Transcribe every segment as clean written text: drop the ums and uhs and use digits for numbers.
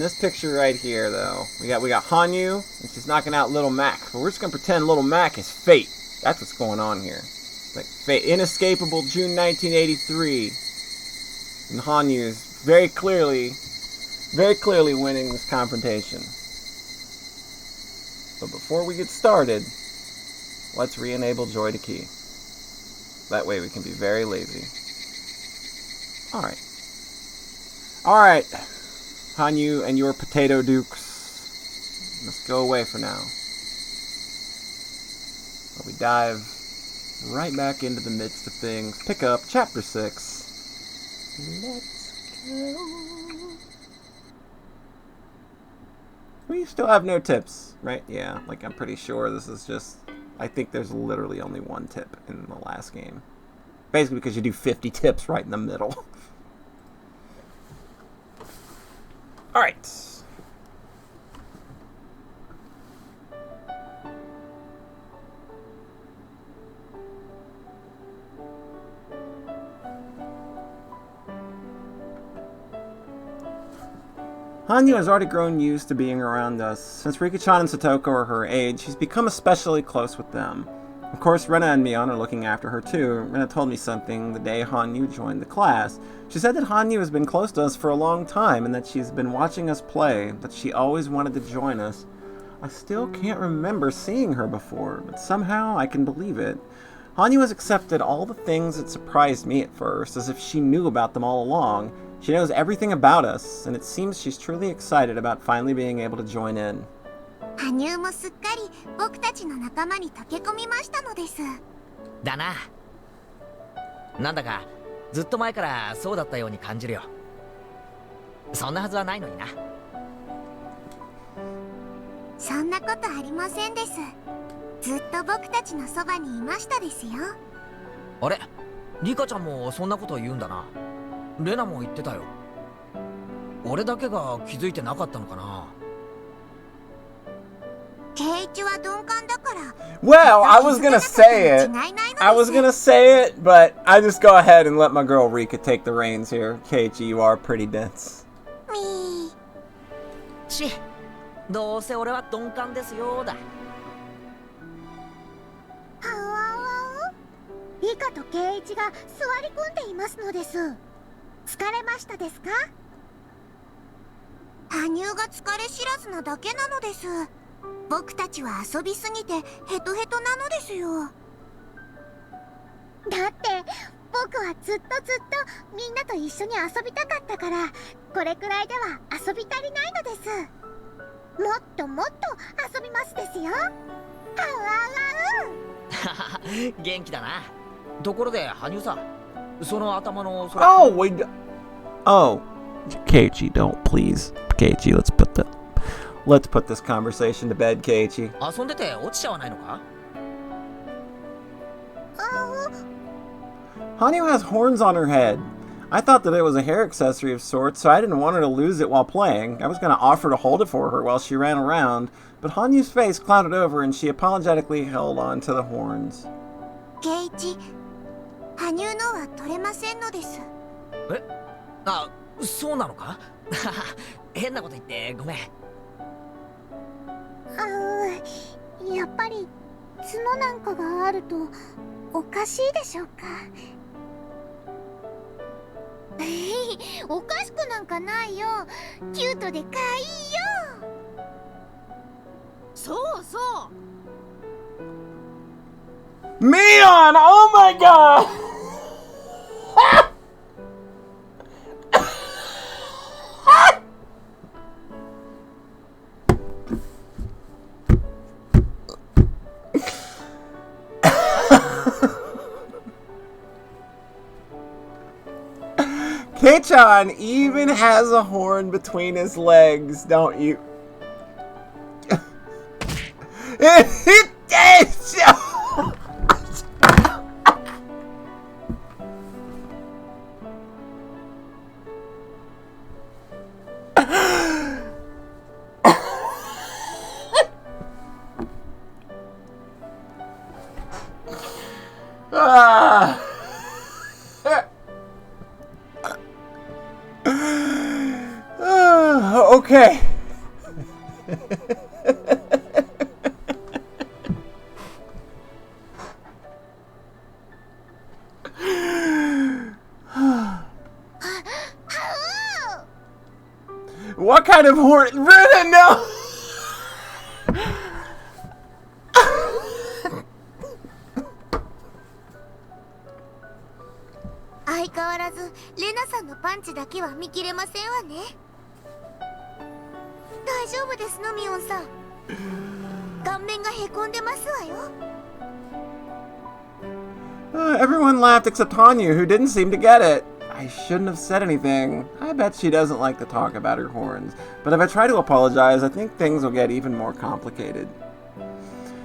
This picture right here, though, we got Hanyu, and she's knocking out Little Mac. But we're just gonna pretend Little Mac is fate. That's what's going on here. Like fate, inescapable June 1983, and Hanyu is very clearly winning this confrontation. But before we get started, let's re-enable Joy to Key. That way we can be very lazy. All right. Hanyu and your potato dukes must go away for now. But we dive right back into the midst of things. Pick up chapter 6. Let's go. We still have no tips, right? Yeah, like I'm pretty sure this is just... I think there's literally only one tip in the last game. Basically because you do 50 tips right in the middle. Alright. Hanyu has already grown used to being around us. Since Rika-chan and Satoko are her age, she's become especially close with them. Of course, Rena and Mion are looking after her too. Rena told me something the day Hanyu joined the class. She said that Hanyu has been close to us for a long time and that she's been watching us play, that she always wanted to join us. I still can't remember seeing her before, but somehow I can believe it. Hanyu has accepted all the things that surprised me at first, as if she knew about them all along. She knows everything about us, and it seems she's truly excited about finally being able to join in. 羽生もすっかり僕たちの仲間に溶け込みましたのです。だな。なんだかずっと前からそうだったように感じるよ。そんなはずはないのにな。そんなことありませんです。ずっと僕たちのそばにいましたですよ。あれ、リカちゃんもそんなこと言うんだな。レナも言ってたよ。俺だけが気づいてなかったのかな。Well, I was gonna say it, but I just go ahead and let my girl Rika take the reins here. Keiichi, you are pretty dense. どうせ俺は鈍感ですよだ。リカとケイイチが座り込んでいますのです。疲れましたですか？羽生が疲れ知らずなだけなのです。僕たちは遊びすぎてヘトヘトなのですよ。だって僕はずっとみんなと一緒に遊びたかったから、これくらいでは遊び足りないのです。もっともっと遊びますですよ。元気だな。ところで羽生さ、その頭のそれ。Oh, wait. Oh, Keiichi, don't please. Keiichi, let's put this conversation to bed, Keiichi. 遊んでて落ちちゃわないのか？ Hanyu has horns on her head. I thought that it was a hair accessory of sorts, so I didn't want her to lose it while playing. I was going to offer to hold it for her while she ran around, but Hanyu's face clouded over and she apologetically held on to the horns. Keiichi, Hanyu no wa toremasen no desu. え？あ、そうなのか？変なこと言ってごめん。やっぱり角なんかがあるとおかしいでしょうか。おかしくなんかないよ。キュートでかいよ。そうそう。Mion! Oh my god! Kei-chan even has a horn between his legs, don't you? Okay. What kind of horn? Rena, no! 相変わらずレナさんのパンチだけは見切れませんわね。大丈夫ですのミオンさん。顔面がへこんでますわよ。Everyone laughed except Hanyu, who didn't seem to get it. I shouldn't have said anything. I bet she doesn't like to talk about her horns. But if I try to apologize, I think things will get even more complicated.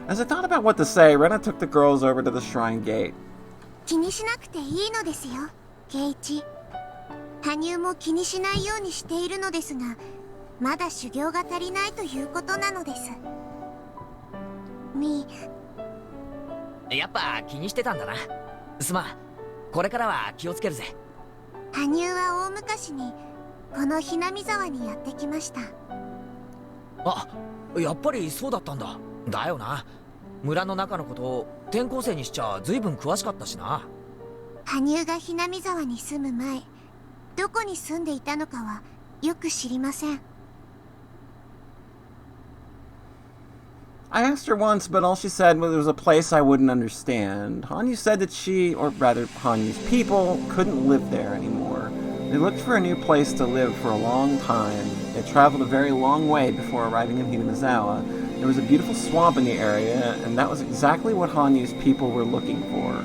As I thought about what to say, Rena took the girls over to the shrine gate. 気にしなくていいのですよ、ケイチ。羽生も気にしないようにしているのですが、まだ修行が足りないということなのです。やっぱ気にしてたんだな。すまん。これからは気をつけるぜ。羽生は大昔にこのひなみ沢にやってきました。あ、やっぱりそうだったんだ。だよな。村の中のことを転校生にしちゃ随分詳しかったしな。羽生がひなみ沢に住む前、どこに住んでいたのかはよく知りません。I asked her once, but all she said was there was a place I wouldn't understand. Hanyu said that she, or rather Hanyu's people, couldn't live there anymore. They looked for a new place to live for a long time. They traveled a very long way before arriving in Hinamizawa. There was a beautiful swamp in the area, and that was exactly what Hanyu's people were looking for.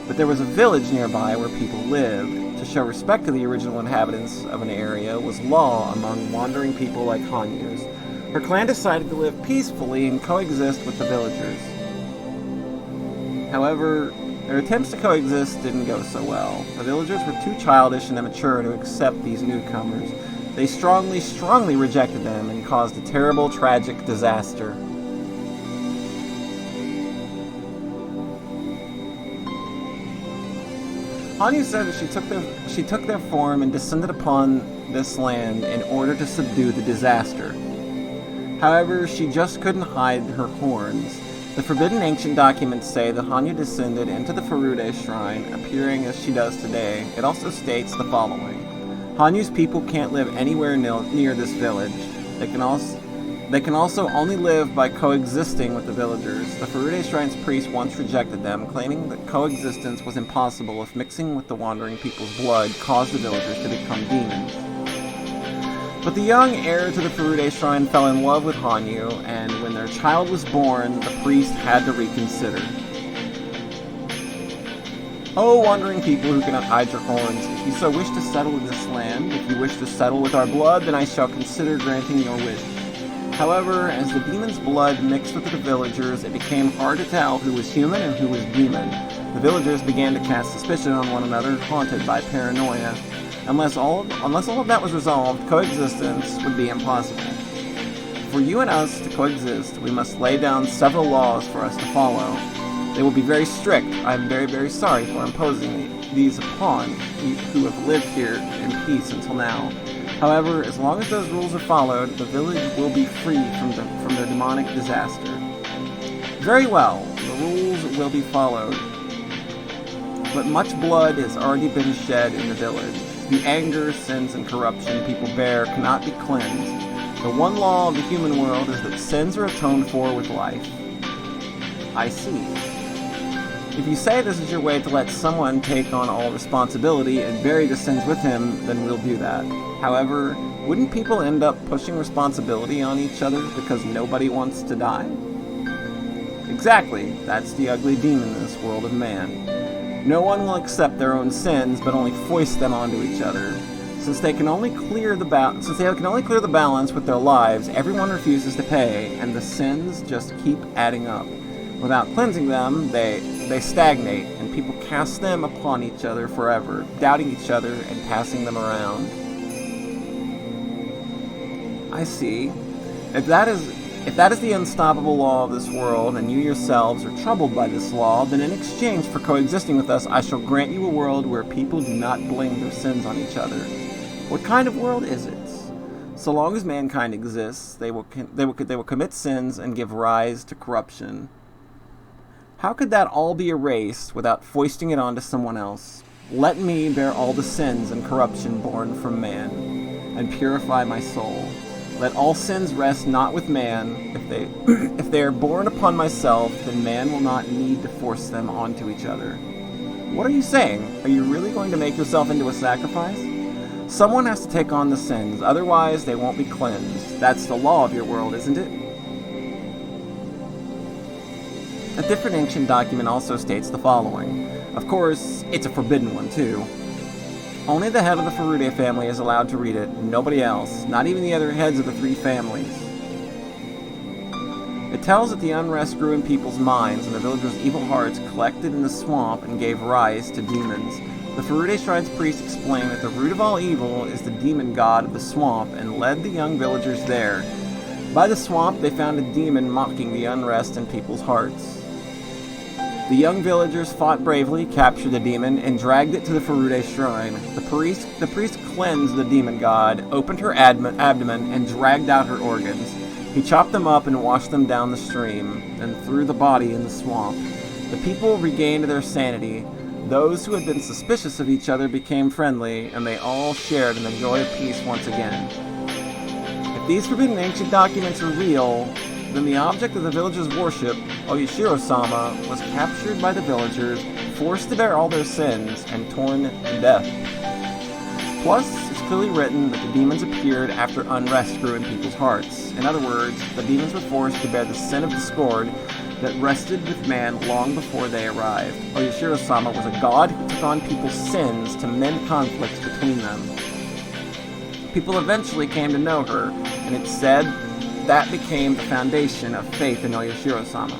But there was a village nearby where people lived. To show respect to the original inhabitants of an area was law among wandering people like Hanyu's. Her clan decided to live peacefully and coexist with the villagers. However, their attempts to coexist didn't go so well. The villagers were too childish and immature to accept these newcomers. They strongly rejected them and caused a terrible, tragic disaster. Hanyu said that she took their form and descended upon this land in order to subdue the disaster. However, she just couldn't hide her horns. The forbidden ancient documents say that Hanyu descended into the Furude shrine, appearing as she does today. It also states the following. Hanyu's people can't live anywhere near this village. They can also only live by coexisting with the villagers. The Furude Shrine's priest once rejected them, claiming that coexistence was impossible if mixing with the wandering people's blood caused the villagers to become demons. But the young heir to the Furude Shrine fell in love with Hanyu, and when their child was born, the priest had to reconsider. Oh, wandering people who cannot hide your horns, if you so wish to settle in this land, if you wish to settle with our blood, then I shall consider granting your wish. However, as the demon's blood mixed with the villagers, it became hard to tell who was human and who was demon. The villagers began to cast suspicion on one another, haunted by paranoia. Unless all of that was resolved, coexistence would be impossible. For you and us to coexist, we must lay down several laws for us to follow. They will be very strict. I am very, very sorry for imposing these upon you who have lived here in peace until now. However, as long as those rules are followed, the village will be free from the demonic disaster. Very well, the rules will be followed. But much blood has already been shed in the village. The anger, sins, and corruption people bear cannot be cleansed. The one law of the human world is that sins are atoned for with life. I see. If you say this is your way to let someone take on all responsibility and bury the sins with him, then we'll do that. However, wouldn't people end up pushing responsibility on each other because nobody wants to die? Exactly, that's the ugly demon in this world of man. No one will accept their own sins, but only foist them onto each other. Since they can only clear the balance with their lives, everyone refuses to pay, and the sins just keep adding up. Without cleansing them, they stagnate, and people cast them upon each other forever, doubting each other and passing them around. I see. If that is the unstoppable law of this world, and you yourselves are troubled by this law, then in exchange for coexisting with us, I shall grant you a world where people do not blame their sins on each other. What kind of world is it? So long as mankind exists, they will commit sins and give rise to corruption. How could that all be erased without foisting it onto someone else? Let me bear all the sins and corruption born from man, and purify my soul. Let all sins rest not with man. If they are born upon myself, then man will not need to force them onto each other. What are you saying? Are you really going to make yourself into a sacrifice? Someone has to take on the sins, otherwise they won't be cleansed. That's the law of your world, isn't it? A different ancient document also states the following. Of course, it's a forbidden one too. Only the head of the Furude family is allowed to read it, nobody else, not even the other heads of the 3 families. It tells that the unrest grew in people's minds and the villagers' evil hearts collected in the swamp and gave rise to demons. The Furude Shrine's priest explained that the root of all evil is the demon god of the swamp and led the young villagers there. By the swamp, they found a demon mocking the unrest in people's hearts. The young villagers fought bravely, captured the demon, and dragged it to the Furude Shrine. The priest cleansed the demon god, opened her abdomen, and dragged out her organs. He chopped them up and washed them down the stream, and threw the body in the swamp. The people regained their sanity. Those who had been suspicious of each other became friendly, and they all shared in the joy of peace once again. If these forbidden ancient documents are real, then the object of the villagers' worship, Oyashiro-sama, was captured by the villagers, forced to bear all their sins, and torn to death. Plus, it's clearly written that the demons appeared after unrest grew in people's hearts. In other words, the demons were forced to bear the sin of discord that rested with man long before they arrived. Oyashiro-sama was a god who took on people's sins to mend conflicts between them. People eventually came to know her, and it's said that became the foundation of faith in Oyashiro-sama.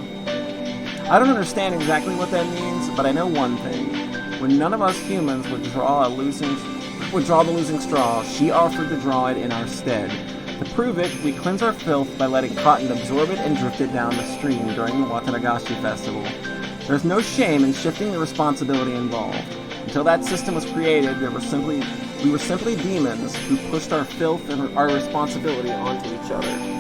I don't understand exactly what that means, but I know one thing. When none of us humans would draw the losing straw, she offered to draw it in our stead. To prove it, we cleanse our filth by letting cotton absorb it and drift it down the stream during the Wataragashi festival. There's no shame in shifting the responsibility involved. Until that system was created, we were simply demons who pushed our filth and our responsibility onto each other.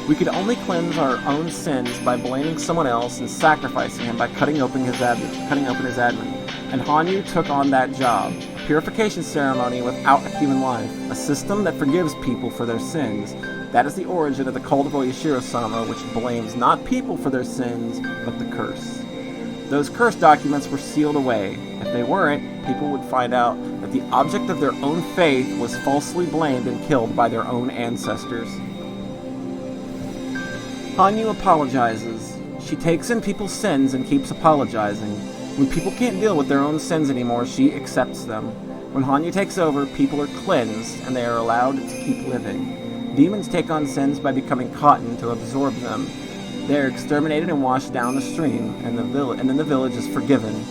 We could only cleanse our own sins by blaming someone else and sacrificing him by cutting open his abdomen. And Hanyu took on that job. A purification ceremony without a human life. A system that forgives people for their sins. That is the origin of the cult of Oyashiro-sama, which blames not people for their sins, but the curse. Those curse documents were sealed away. If they weren't, people would find out that the object of their own faith was falsely blamed and killed by their own ancestors. Hanyu apologizes. She takes in people's sins and keeps apologizing. When people can't deal with their own sins anymore, she accepts them. When Hanyu takes over, people are cleansed and they are allowed to keep living. Demons take on sins by becoming cotton to absorb them. They are exterminated and washed down the stream, and then the village is forgiven.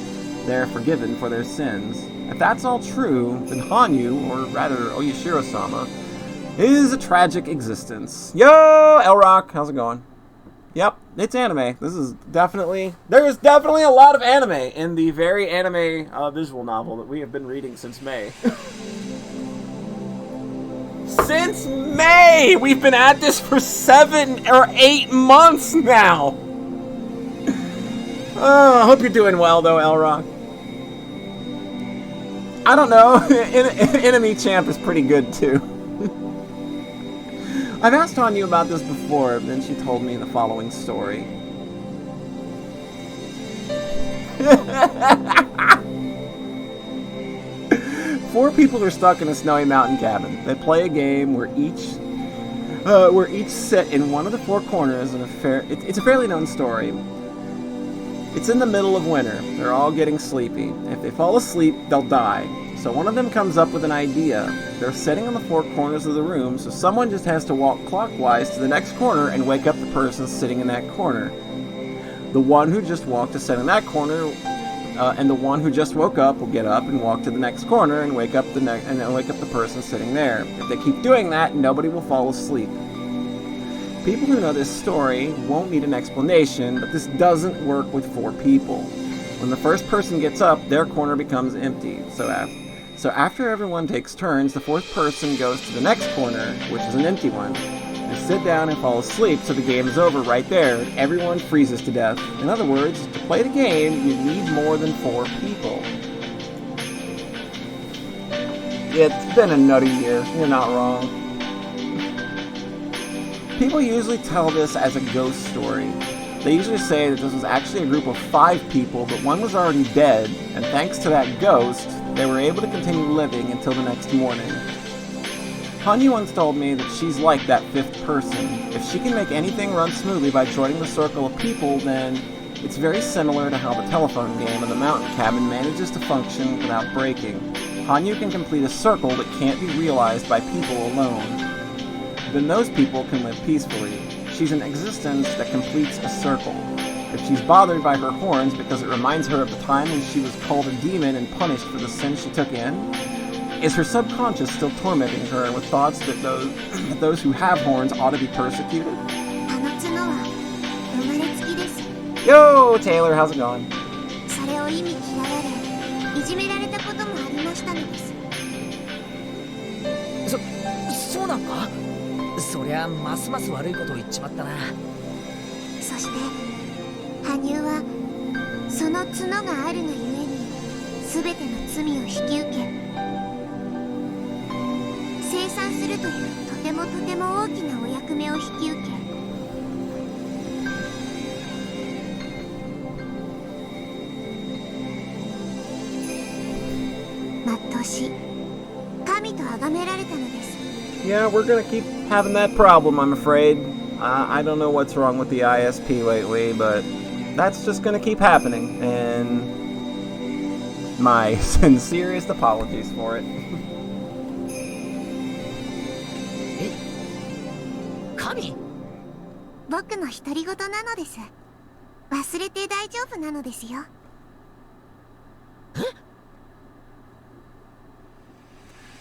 They are forgiven for their sins. If that's all true, then Hanyu, or rather Oyashiro-sama, is a tragic existence. Yo, L-Rock, how's it going? Yep, it's anime. There's definitely a lot of anime in the very anime visual novel that we have been reading since May. Since May! We've been at this for 7 or 8 months now! I hope you're doing well, though, L-Rock. I don't know. Enemy Champ is pretty good, too. I've asked Hanyu about this before, and then she told me the following story. 4 people are stuck in a snowy mountain cabin. They play a game where each sit in one of the 4 corners in it's a fairly known story. It's in the middle of winter. They're all getting sleepy. If they fall asleep, they'll die. So one of them comes up with an idea. They're sitting on the 4 corners of the room, so someone just has to walk clockwise to the next corner and wake up the person sitting in that corner. The one who just walked to sit in that corner, and the one who just woke up will get up and walk to the next corner and wake up the person sitting there. If they keep doing that, nobody will fall asleep. People who know this story won't need an explanation, but this doesn't work with 4 people. When the first person gets up, their corner becomes empty. So after everyone takes turns, the fourth person goes to the next corner, which is an empty one. They sit down and fall asleep, so the game is over right there, and everyone freezes to death. In other words, to play the game, you need more than 4 people. It's been a nutty year, you're not wrong. People usually tell this as a ghost story. They usually say that this was actually a group of 5 people, but one was already dead, and thanks to that ghost, they were able to continue living until the next morning. Hanyu once told me that she's like that 5th person. If she can make anything run smoothly by joining the circle of people, then it's very similar to how the telephone game in the mountain cabin manages to function without breaking. Hanyu can complete a circle that can't be realized by people alone. Then those people can live peacefully. She's an existence that completes a circle. If she's bothered by her horns because it reminds her of the time when she was called a demon and punished for the sin she took in, is her subconscious still tormenting her with thoughts that those who have horns ought to be persecuted? Yo, Taylor, how's it going? Soなんか? そりゃますます悪いことを言っちまったな。そして羽生はその角があるがゆえに全ての罪を引き受け、清算するというとても大きなお役目を引き受け、全うし神と崇められたのです。 Yeah, we're gonna keep having that problem, I'm afraid. I don't know what's wrong with the ISP lately, but that's just gonna keep happening, and my sincerest apologies for it. 神? 僕の独り言なのです。忘れて大丈夫なのですよ。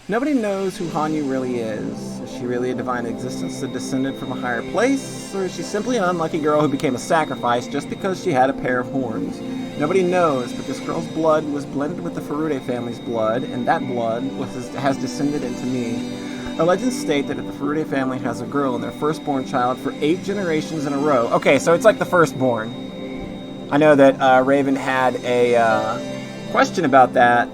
Nobody knows who Hanyu really is. Is she really a divine existence that descended from a higher place? Or is she simply an unlucky girl who became a sacrifice just because she had a pair of horns? Nobody knows, but this girl's blood was blended with the Furude family's blood, and that blood has descended into me. Our legends state that if the Furude family has a girl and their firstborn child for 8 generations in a row... Okay, so it's like the firstborn. I know that Raven had a question about that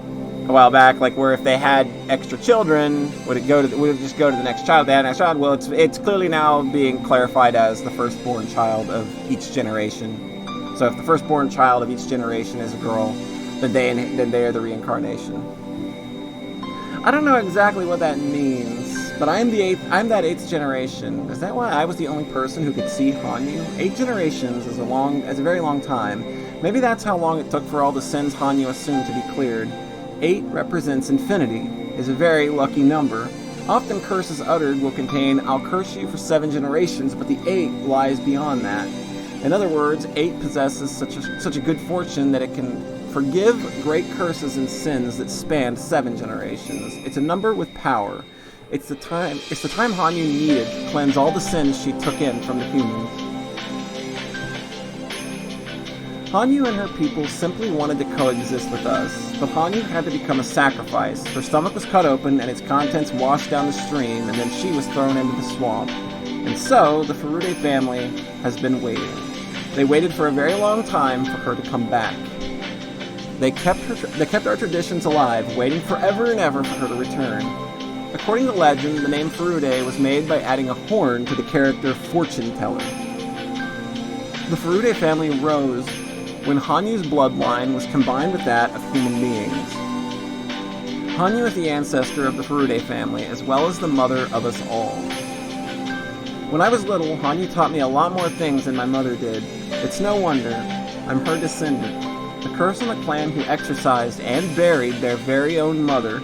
a while back, like where if they had extra children, would it just go to the next child? If they had an extra child. Well, it's clearly now being clarified as the firstborn child of each generation. So if the firstborn child of each generation is a girl, then they are the reincarnation. I don't know exactly what that means, but I'm that 8th generation. Is that why I was the only person who could see Hanyu? 8 generations is a very long time. Maybe that's how long it took for all the sins Hanyu assumed to be cleared. 8 represents infinity, is a very lucky number. Often curses uttered will contain, "I'll curse you for 7 generations," but the 8 lies beyond that. In other words, 8 possesses such a good fortune that it can forgive great curses and sins that spanned 7 generations. It's a number with power. It's the time Hanyu needed to cleanse all the sins she took in from the humans. Hanyu and her people simply wanted to coexist with us, but Hanyu had to become a sacrifice. Her stomach was cut open and its contents washed down the stream, and then she was thrown into the swamp. And so, the Furude family has been waiting. They waited for a very long time for her to come back. They kept our traditions alive, waiting forever and ever for her to return. According to legend, the name Furude was made by adding a horn to the character Fortune Teller. The Furude family rose when Hanyu's bloodline was combined with that of human beings. Hanyu is the ancestor of the Furude family, as well as the mother of us all. When I was little, Hanyu taught me a lot more things than my mother did. It's no wonder. I'm her descendant. The curse on the clan who exorcised and buried their very own mother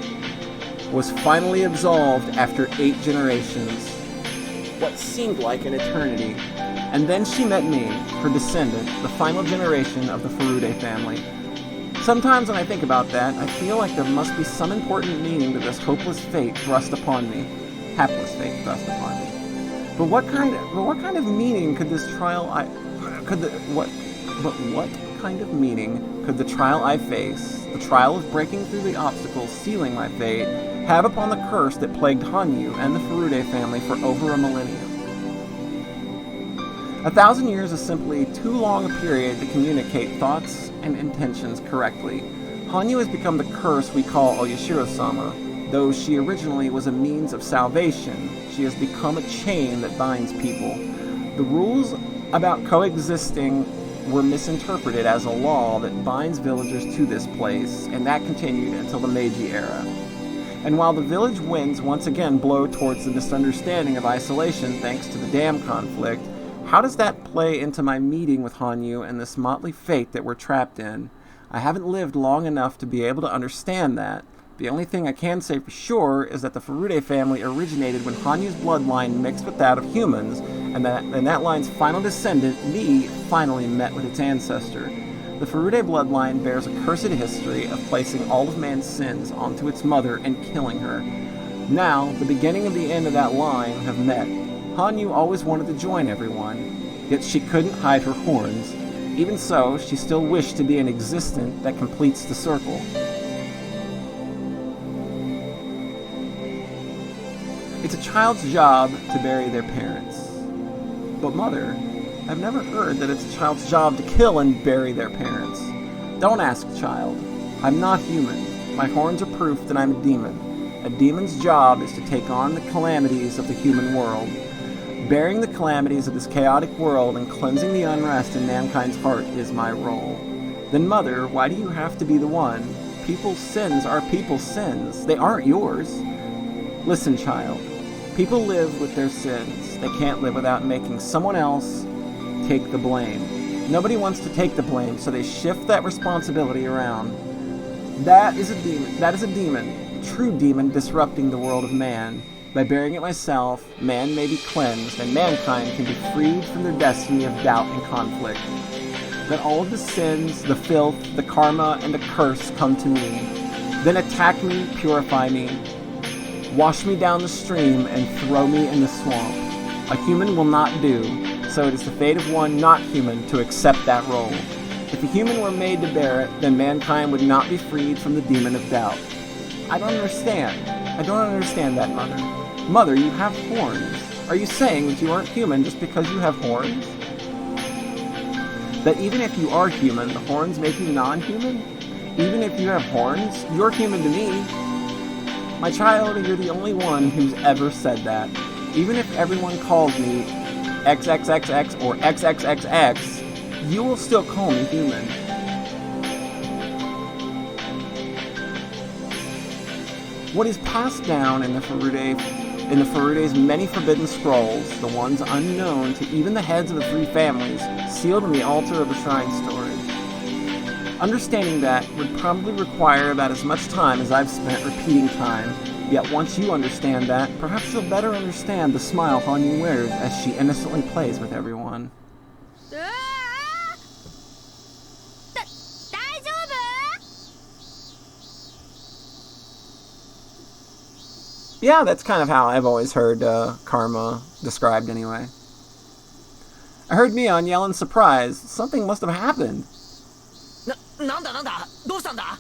was finally absolved after 8 generations. What seemed like an eternity. And then she met me, her descendant, the final generation of the Furude family. Sometimes when I think about that, I feel like there must be some important meaning to this hopeless fate thrust upon me. Hapless fate thrust upon me. But what kind of meaning could this what kind of meaning could the trial I face the trial of breaking through the obstacles sealing my fate, have upon the curse that plagued Hanyu and the Furude family for over a millennium. 1,000 years is simply too long a period to communicate thoughts and intentions correctly. Hanyu has become the curse we call Oyashiro-sama. Though she originally was a means of salvation, she has become a chain that binds people. The rules about coexisting were misinterpreted as a law that binds villagers to this place, and that continued until the Meiji era. And while the village winds once again blow towards the misunderstanding of isolation thanks to the dam conflict, how does that play into my meeting with Hanyu and this motley fate that we're trapped in? I haven't lived long enough to be able to understand that. The only thing I can say for sure is that the Furude family originated when Hanyu's bloodline mixed with that of humans, and that line's final descendant, me, finally met with its ancestor. The Furude bloodline bears a cursed history of placing all of man's sins onto its mother and killing her. Now, the beginning and the end of that line have met. Hanyu always wanted to join everyone, yet she couldn't hide her horns. Even so, she still wished to be an existent that completes the circle. It's a child's job to bury their parents. But mother, I've never heard that it's a child's job to kill and bury their parents. Don't ask, child. I'm not human. My horns are proof that I'm a demon. A demon's job is to take on the calamities of the human world. Bearing the calamities of this chaotic world and cleansing the unrest in mankind's heart is my role. Then mother, why do you have to be the one? People's sins are people's sins. They aren't yours. Listen, child. People live with their sins. They can't live without making someone else take the blame. Nobody wants to take the blame, so they shift that responsibility around. That is a demon. That is a demon. A true demon disrupting the world of man. By bearing it myself, man may be cleansed, and mankind can be freed from their destiny of doubt and conflict. Let all of the sins, the filth, the karma, and the curse come to me. Then attack me, purify me. Wash me down the stream and throw me in the swamp. A human will not do, so it is the fate of one not human to accept that role. If a human were made to bear it, then mankind would not be freed from the demon of doubt. I don't understand. I don't understand that, Mother. Mother, you have horns. Are you saying that you aren't human just because you have horns? That even if you are human, the horns make you non-human? Even if you have horns, you're human to me. My child, you're the only one who's ever said that. Even if everyone calls me XXXX or XXXX, you will still call me human. What is passed down in the Furude's many forbidden scrolls, the ones unknown to even the heads of the three families, sealed in the altar of the shrine storage. Understanding that would probably require about as much time as I've spent repeating time, yet once you understand that, perhaps you'll better understand the smile Hanyu wears as she innocently plays with everyone. Yeah, that's kind of how I've always heard karma described anyway. I heard Mion yell in surprise. Something must have happened. なんだどうしたんだ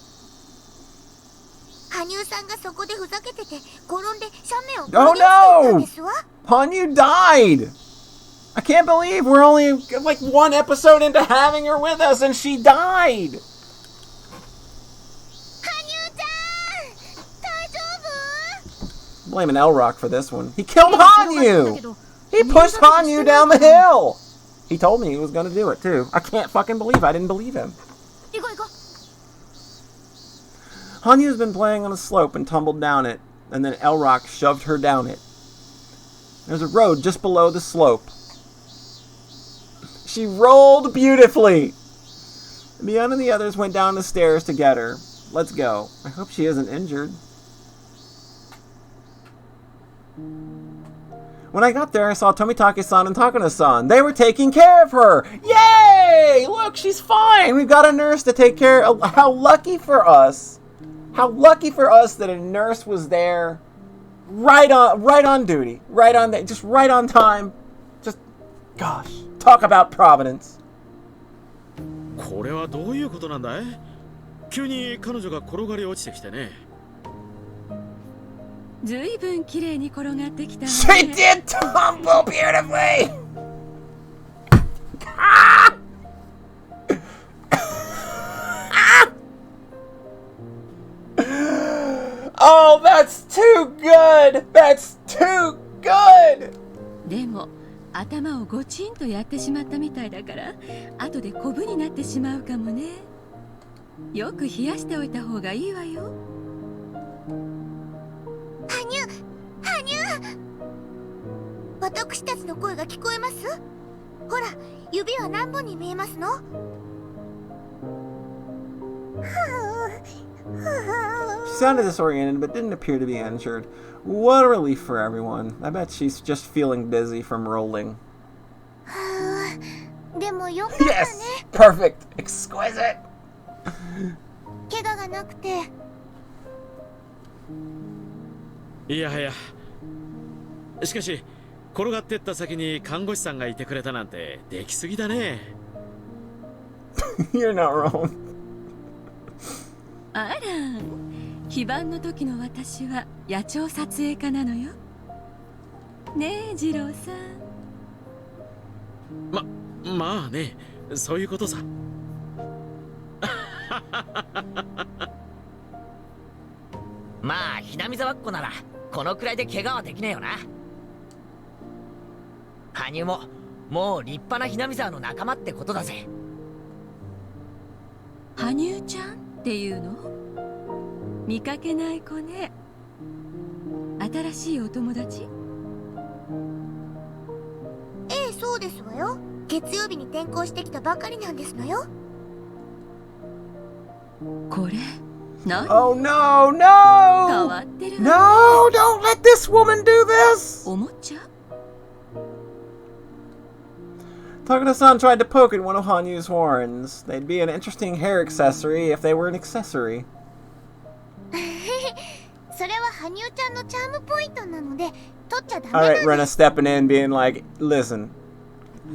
羽生さんがそこでふざけてて転んで斜面を Oh 転げ落ちていたんですわ。 Hanyu died! I can't believe we're only like one episode into having her with us and she died! 羽生ちゃん大丈夫 Blaming Elrock for this one. He killed Hanyu! He pushed Hanyu down the hill! He told me he was gonna do it too. I can't fucking believe I didn't believe him. 行こう行こう Hanyu's been playing on a slope and tumbled down it, and then Elrock shoved her down it. There's a road just below the slope. She rolled beautifully! Mion and the others went down the stairs to get her. Let's go. I hope she isn't injured. When I got there, I saw Tomitake-san and Takano-san. They were taking care of her! Yay! Look, she's fine! We've got a nurse to take care of. How lucky for us! How lucky for us that a nurse was there right on duty. Right on there. Just right on time. Just, gosh. Talk about providence. これはどういうことなんだい急に彼女が転がり落ちてきてね。ずいぶん綺麗に転がってきたわ She ね。 did tumble beautifully! Oh, that's too good! That's too good! でも頭をゴチンとやってしまったみたいだから後でコブになってしまうかもね。よく冷やしておいた方がいいわよ。羽生羽生、私たちの声が聞こえます？ほら、指は何本に見えますの？ She sounded disoriented, but didn't appear to be injured. What a relief for everyone. I bet she's just feeling dizzy from rolling. でもよかったね。 Yes! Perfect! Exquisite! 怪我がなくて。いやはや。しかし、転がってった先に看護師さんがいてくれたなんてできすぎだね。You're not wrong. あら、非番の時の私は野鳥撮影家なのよ。ねえ次郎さん。まあね、そういうことさ。まあひなみ沢っ子ならこのくらいで怪我はできねえよな。羽生ももう立派なひなみ沢の仲間ってことだぜ。羽生ちゃんっていうの？見かけない子ね。新しいお友達？ええ、そうですわよ。月曜日に転校してきたばかりなんですのよ。これ何？ Oh no, 変 no! わってるわね。 No! Don't let this woman do this! おもちゃ？ Takada-san tried to poke at one of Hanyu's horns. They'd be an interesting hair accessory if they were an accessory. それは羽生ちゃんのチャームポイントなので取っちゃダメなん Alright, です。 Rena stepping in, being like, listen,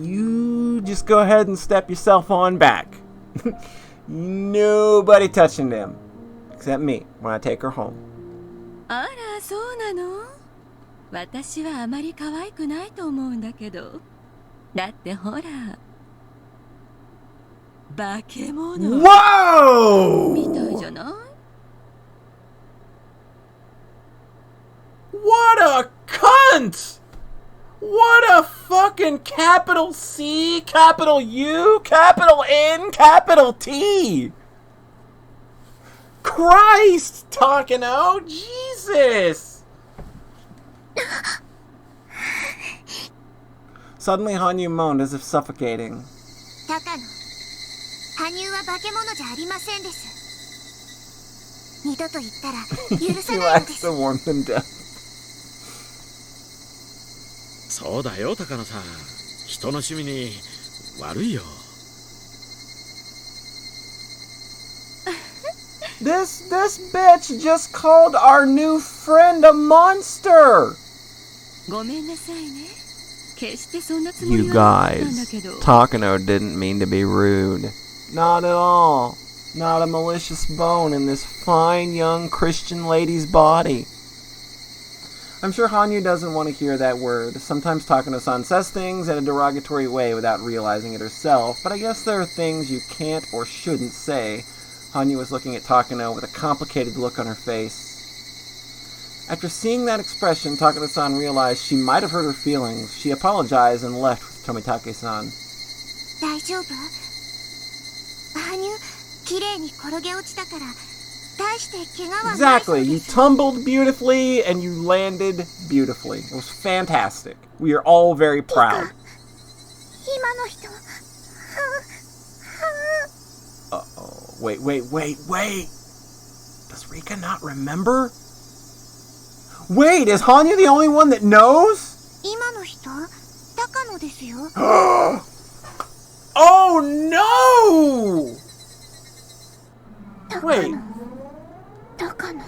you just go ahead and step yourself on back. Nobody touching them. Except me, when I take her home. あら、そうなの？私はあまり可愛くないと思うんだけど。だってほら、化け物 Whoa! みたいじゃない？ What a cunt! What a fucking capital C, capital U, capital N, capital T! Christ, Takano! Jesus! Suddenly, Hanyu moaned as if suffocating. 高野、羽生は化け物じゃありませんです。二度と言ったら許 He さないので lacks す。 the warmth and depth. そうだよ、高野さん。人の趣味に悪いよ。This bitch just called our new friend a monster! ごめんなさいね。決してそんなつもり You はなかったんだ guys, けど。 Takano didn't mean to be rude. Not at all. Not a malicious bone in this fine young Christian lady's body. I'm sure Hanyu doesn't want to hear that word. Sometimes Takano-san says things in a derogatory way without realizing it herself, but I guess there are things you can't or shouldn't say. Hanyu was looking at Takano with a complicated look on her face. After seeing that expression, Takano-san realized she might have hurt her feelings. She apologized and left with Tomitake-san. 大丈夫？羽生、綺麗に転げ落ちたから、大して怪我はないそう Exactly. で You す。 tumbled beautifully and you landed beautifully. It was fantastic. We are all very proud. 今の人、Uh-oh. Wait. Does Rika not remember? Wait, is Hanyu the only one that knows? 今の人、高野ですよ。 Oh no! 高 Wait. 野、高野。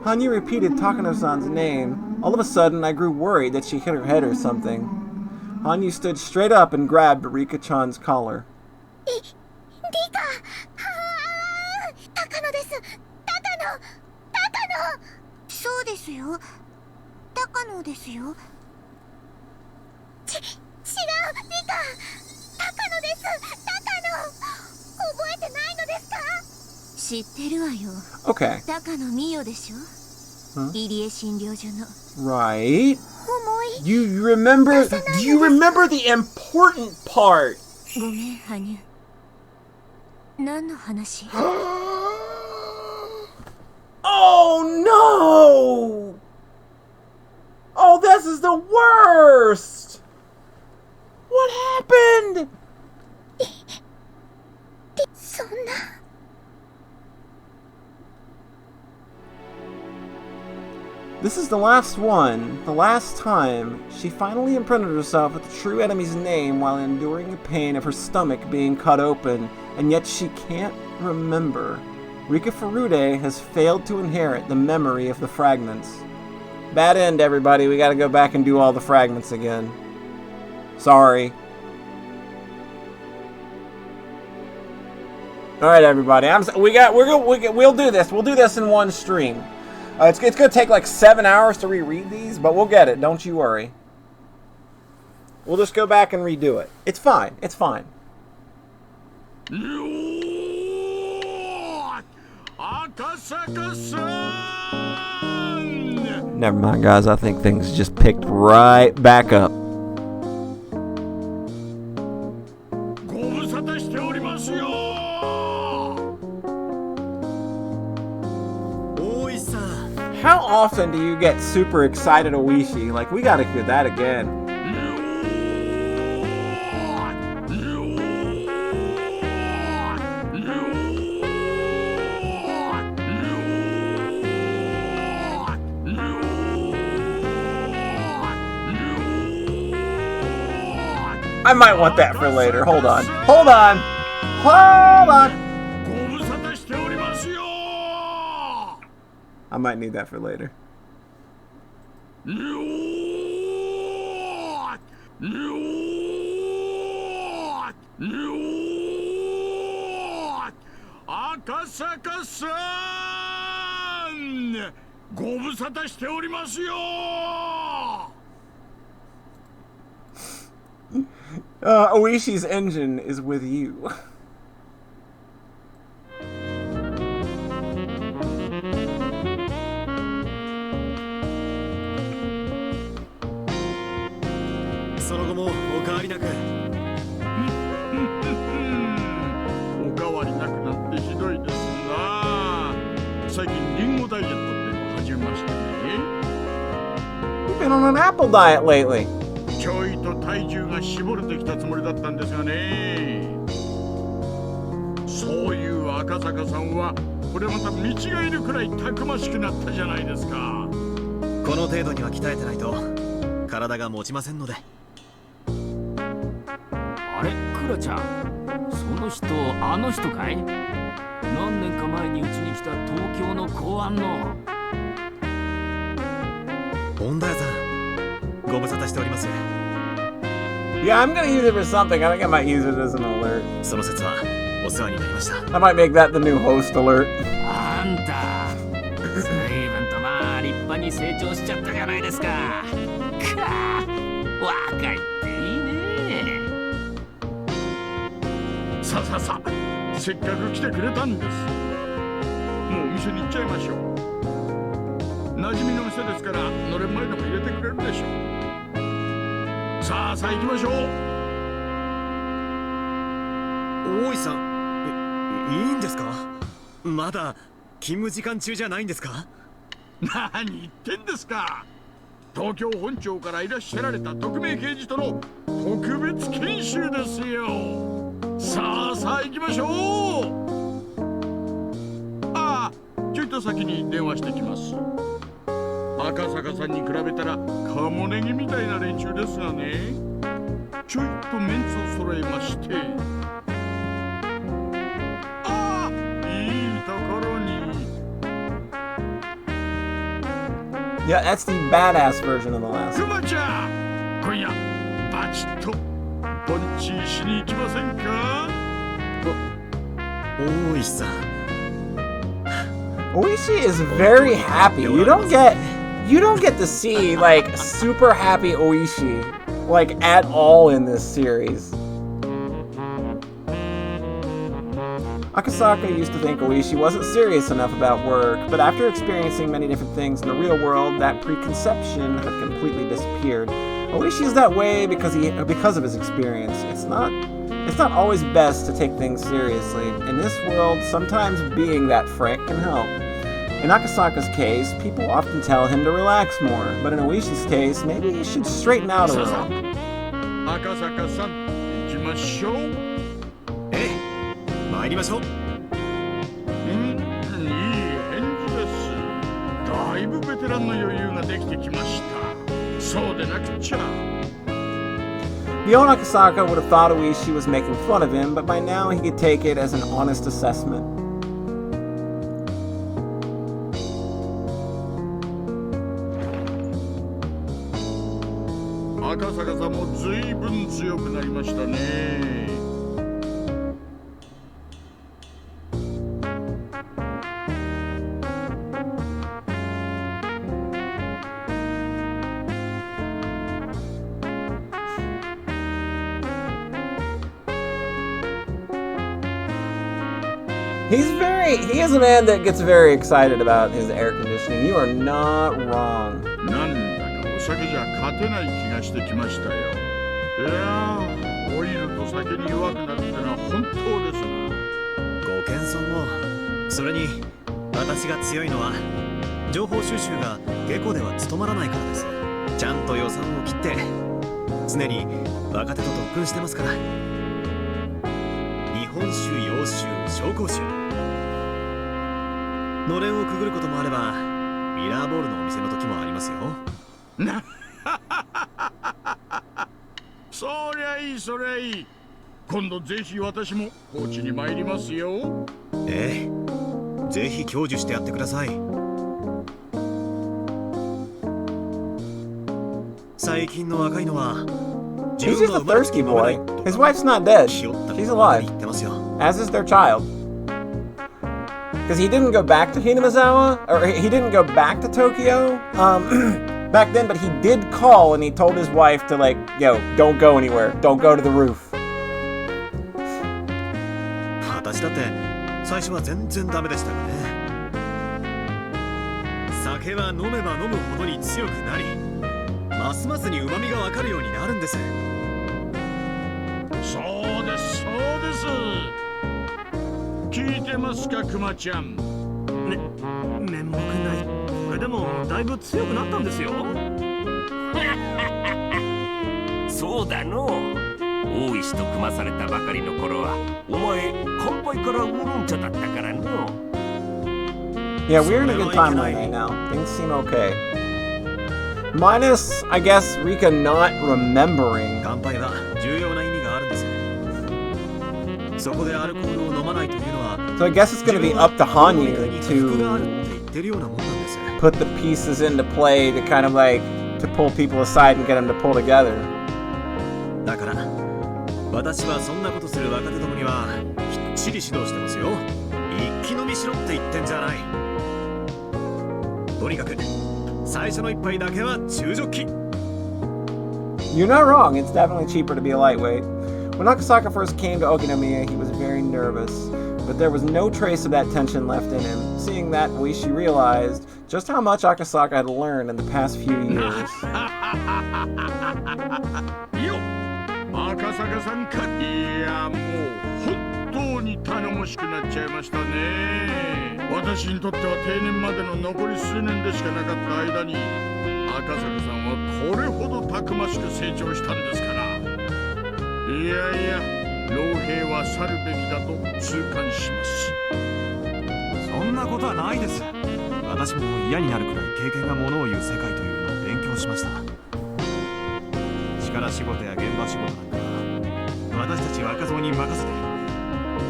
Hanyu repeated Takano-san's name. All of a sudden, I grew worried that she hit her head or something. Hanyu stood straight up and grabbed Rika-chan's collar. カ、高野です。高野。そうですよ。高野ですよ。違う、リカ。高野です。覚えてないのですか？知ってるわよ。Okay. 高野美代でしょ。入江診療所の。Right. 重い。 You remember? Do you remember the important part? ごめん、羽生。何の話？ Oh no! Oh, this is the worst! What happened? そんな。This is the last one, the last time she finally imprinted herself with the true enemy's name while enduring the pain of her stomach being cut open, and yet she can't remember. Rika Furude has failed to inherit the memory of the fragments. Bad end, everybody. We gotta go back and do all the fragments again. Sorry. All right, everybody. We'll do this. We'll do this in one stream. It's gonna take like 7 hours to reread these, but we'll get it. Don't you worry. We'll just go back and redo it. It's fine. It's fine. Never mind, guys. I think things just picked right back up. How often do you get super excited, Oishi? Like, we gotta do that again. I might want that for later. Hold on. Hold on. Hold on. I might need that for later. Oishi's engine is with you. You've been on an apple diet lately. ちょいと体重が絞れてきたつもりだったんですがね。そういう赤坂さんはこれまた見違えるくらいたくましくなったじゃないですか。この程度には鍛えてないと体が持ちませんので。あれ、クラちゃん、その人あの人かい？何年か前にうちに来た東京の公安の。本田屋さん、ご無沙汰しております。Yeah, I'm gonna use it for something. I think I might use it as an alert. その説はお世話になりました。I might make that the new host alert. あんた、随分とまあ立派に成長しちゃったじゃないですか。若いっていいね。さあ、せっかく来てくれたんです。もうお店に行っちゃいましょう。馴染みの店ですからのれん前でも入れてくれるでしょう。さあ行きましょう。大井さん、いいんですか？まだ勤務時間中じゃないんですか？何言ってんですか。東京本庁からいらっしゃられた特命刑事との特別研修ですよ。さあ行きましょう。ああ、ちょいと先に電話してきます。赤坂さんに比べたらカモネギみたいな連中ですがね。ちょいとメンツを揃えまして、ああ、いいところに。Yeah, that's the badass version of the last. クマちゃん、今夜バチッとボンチーしに行きませんか？大石さん。 Oishi is very happy. You don't get to see like super happy Oishi like at all in this series. Akasaka used to think Oishi wasn't serious enough about work, but after experiencing many different things in the real world, that preconception had completely disappeared. Oishi is that way because of his experience. It's not always best to take things seriously. In this world, sometimes being that frank can help. In Akasaka's case, people often tell him to relax more, but in Oishi's case, maybe he should straighten out a little. 赤坂さん、行きましょう。ええ、参りましょう。いい返事です。だいぶベテランの余裕ができてきました。そうでなくちゃ。The old Akasaka would have thought Oishi was making fun of him, but by now he could take it as an honest assessment. 赤坂さんもずいぶん強くなりましたね。He is a man that gets very excited about his air conditioning. You are not wrong. なんだかお酒じゃ勝てない気がしてきましたよ。いやー、オイルと酒に弱くなるってのは本当ですな。ご謙遜を。それに私が強いのは情報収集が下戸では務まらないからです。ちゃんと予算を切って常に若手と特訓してますから。日本酒、洋酒、紹興酒、のれんをくぐることもあればミラーボールのお店の時もありますよ。そりゃいいそりゃいい。今度ぜひ私も高知に参りますよ。ええ、ぜひ享受してやってください。最近の若いのは He's just a thirsty boy. His wife's not dead. She's alive. As is their child. Because he didn't go back to Hinamazawa, or he didn't go back to Tokyo back then, but he did call and he told his wife to like, yo, don't go anywhere. Don't go to the roof. 私だって最初は全然ダメでしたがね。酒は飲めば飲むほどに強くなり、ますますに旨味がわかるようになるんです。そうですそうです。聞いてますか、クマちゃん。面目ない。これでもだいぶ強くなったんですよ。そうだの。大石と組まされたばかりの頃はお前乾杯からウーロン茶だったからの。 Yeah, we're in a good timeline right now. Things seem okay. Minus, I guess, Rika not remembering. 乾杯は重要な意味があるんです。そこでアルコールを飲まないというのは、 So I guess it's going to be up to Hanyu to 言ってるようなもんなんです。 put the pieces into play to kind of like to pull people aside and get them to pull together. だから私はそんなことする若手どもにはきっちり指導してますよ。一気飲みしろって言ってんじゃない。とにかく最初の一杯だけは中ジョッキ。 You're not wrong. It's definitely cheaper to be a lightweight. When Akasaka first came to Okinomiya, he was very nervous, but there was no trace of that tension left in him. Seeing that, Oishi realized just how much Akasaka had learned in the past few years. よっ、赤坂さんか。いや、もう本当に頼もしくなっちゃいましたね。私にとっては定年までの残り数年でしかなかった間に赤坂さんはこれほどたくましく成長したんですから。いやいや、老兵は去るべきだと痛感します。そんなことはないです。私も嫌になるくらい経験がものを言う世界というのを勉強しました。力仕事や現場仕事なんか私たち若造に任せて、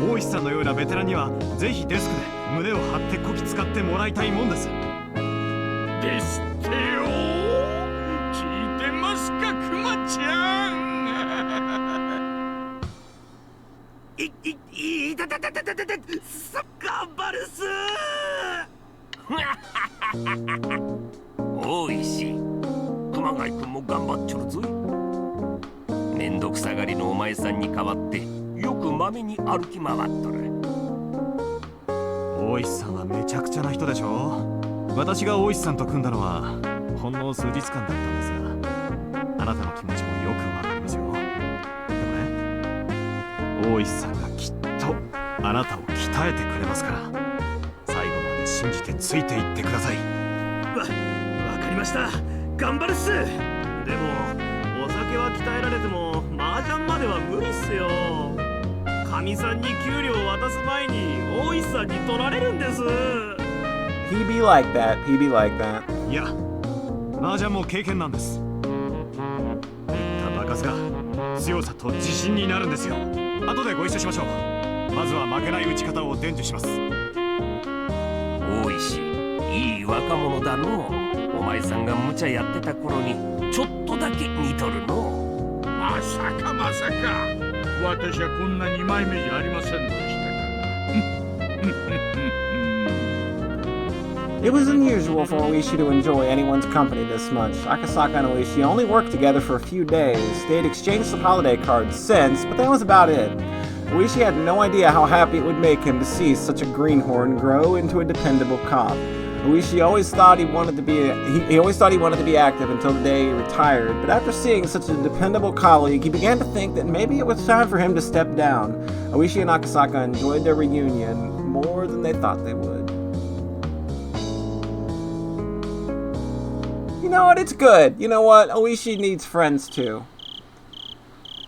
大石さんのようなベテランにはぜひデスクで胸を張ってこき使ってもらいたいもんです。ですってよ。聞いてますか、クマちゃん。いたたたた頑張るっす。大石、熊谷君も頑張っちょるぞい。めんどくさがりのお前さんに代わってよくまめに歩き回っとる。大石さんはめちゃくちゃな人でしょ。私が大石さんと組んだのはほんの数日間だったんですが、あなたの気持ちもよくわかりますよ。でもね、大石さんがきっとあなたを鍛えてくれますから、最後まで信じてついていってください。わかりました。頑張るっす。でもお酒は鍛えられても麻雀までは無理っすよ。かみさんに給料を渡す前に大石さんに取られるんです。He be like that. He be like that. いや、麻雀も経験なんです。言った場数が強さと自信になるんですよ。後でご一緒しましょう。まずは負けない打ち方を伝授します。大石、いい若者だの。お前さんが無茶やってた頃にちょっとだけ似とるの。まさかまさか、私はこんな二枚目じゃありませんでしたから。It was unusual for Oishi to enjoy anyone's company this much. Akasaka and Oishi only worked together for a few days. They had exchanged some holiday cards since, but that was about it. Oishi had no idea how happy it would make him to see such a greenhorn grow into a dependable cop. Oishi always thought he wanted to be active until the day he retired, but after seeing such a dependable colleague, he began to think that maybe it was time for him to step down. Oishi and Akasaka enjoyed their reunion more than they thought they would. You know what? It's good. You know what? Oishi needs friends too.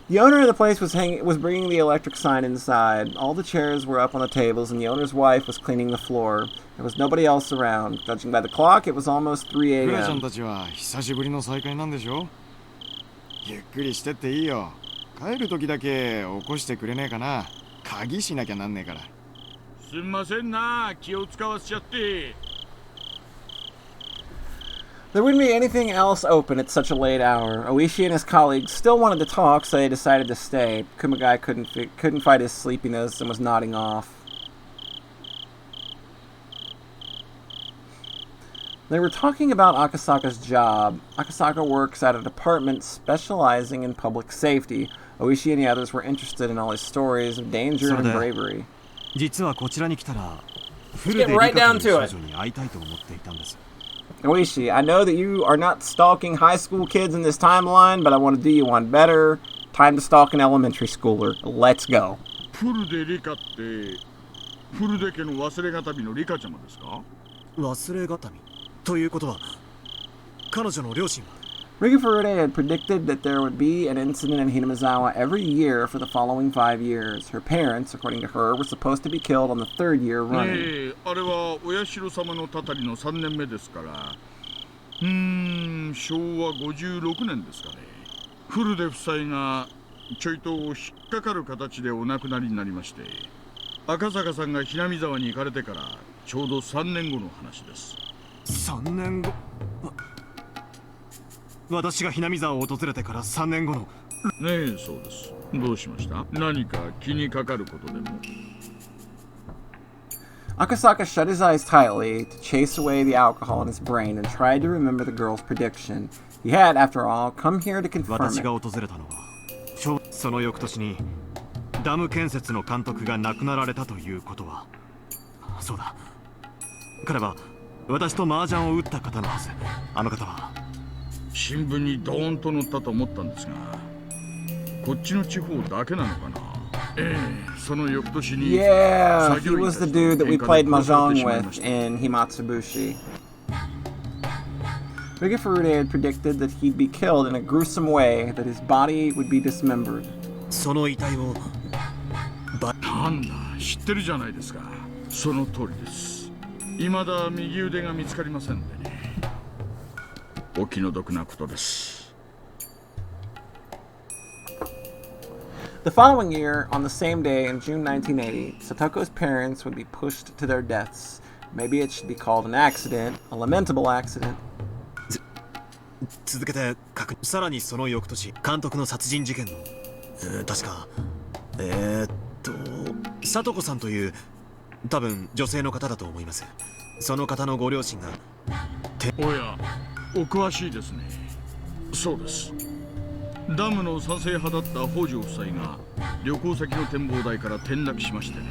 The owner of the place was bringing the electric sign inside. All the chairs were up on the tables, and the owner's wife was cleaning the floor. There was nobody else around. Judging by the clock, it was almost 3 a.m. フラちゃんたちは久しぶりの再会なんでしょ。ゆっくりしてっていいよ。帰る時だけ起こしてくれねえかな。鍵しなきゃなんねえから。すんませんな、気を使わせちゃって。There wouldn't be anything else open at such a late hour. Oishi and his colleagues still wanted to talk, so they decided to stay. Kumagai couldn't fight his sleepiness and was nodding off. They were talking about Akasaka's job. Akasaka works at a department specializing in public safety. Oishi and the others were interested in all his stories of danger and bravery. 実はこちらに来たら、フルでリカという少女に会いたいと思っていたんです。Oishi, I know that you are not stalking high school kids in this timeline, but I want to do you one better. Time to stalk an elementary schooler. Let's go. フルでリカって、フルデ家の忘れがたみのリカちゃまですか？忘れがたみということは、彼女の両親はRika Furude had predicted that there would be an incident in Hinamizawa every year for the following 5 years. Her parents, according to her, were supposed to be killed on the 3rd year running. あれはお社様のたたりの3年目ですから。昭和56年ですかね。フルデ夫妻がちょいと引っかかる形でお亡くなりになりまして、赤坂さんがひなみ沢に行かれてからちょうど3年後の話です。3年後。私がひなみ沢を訪れてから3年後の。ねえ、そうです。どうしました？何か気にかかることでも。Akasaka shut his eyes tightly to chase away the alcohol in his brain and tried to remember the girl's prediction. He had, after all, come here to confirm 私が it. 訪れたのは、その翌年にダム建設の監督が亡くなられたということは、そうだ。彼は私と麻雀を打った方のはず。あの方は新聞にドーンと載ったと思ったんですが、こっちの地方だけなのかな。その翌年に Yeah, he was the dude that we played mahjong with in Himatsubushi. Rika Furude had predicted that he'd be killed in a gruesome way, that his body would be dismembered. その遺体をなんだ、知ってるじゃないですか。その通りです。未だ右腕が見つかりませんでね。お気の毒なことです。The following year, on the same day in June 1980, Satoko's parents would be pushed to their deaths. Maybe it should be called an accident, a lamentable accident. 続けてさらにその翌年、監督の殺人事件の、確か聡子さんという多分女性の方だと思います。その方のご両親がおや、お詳しいですね。そうです。ダムの賛成派だった北条夫妻が旅行先の展望台から転落しましてね。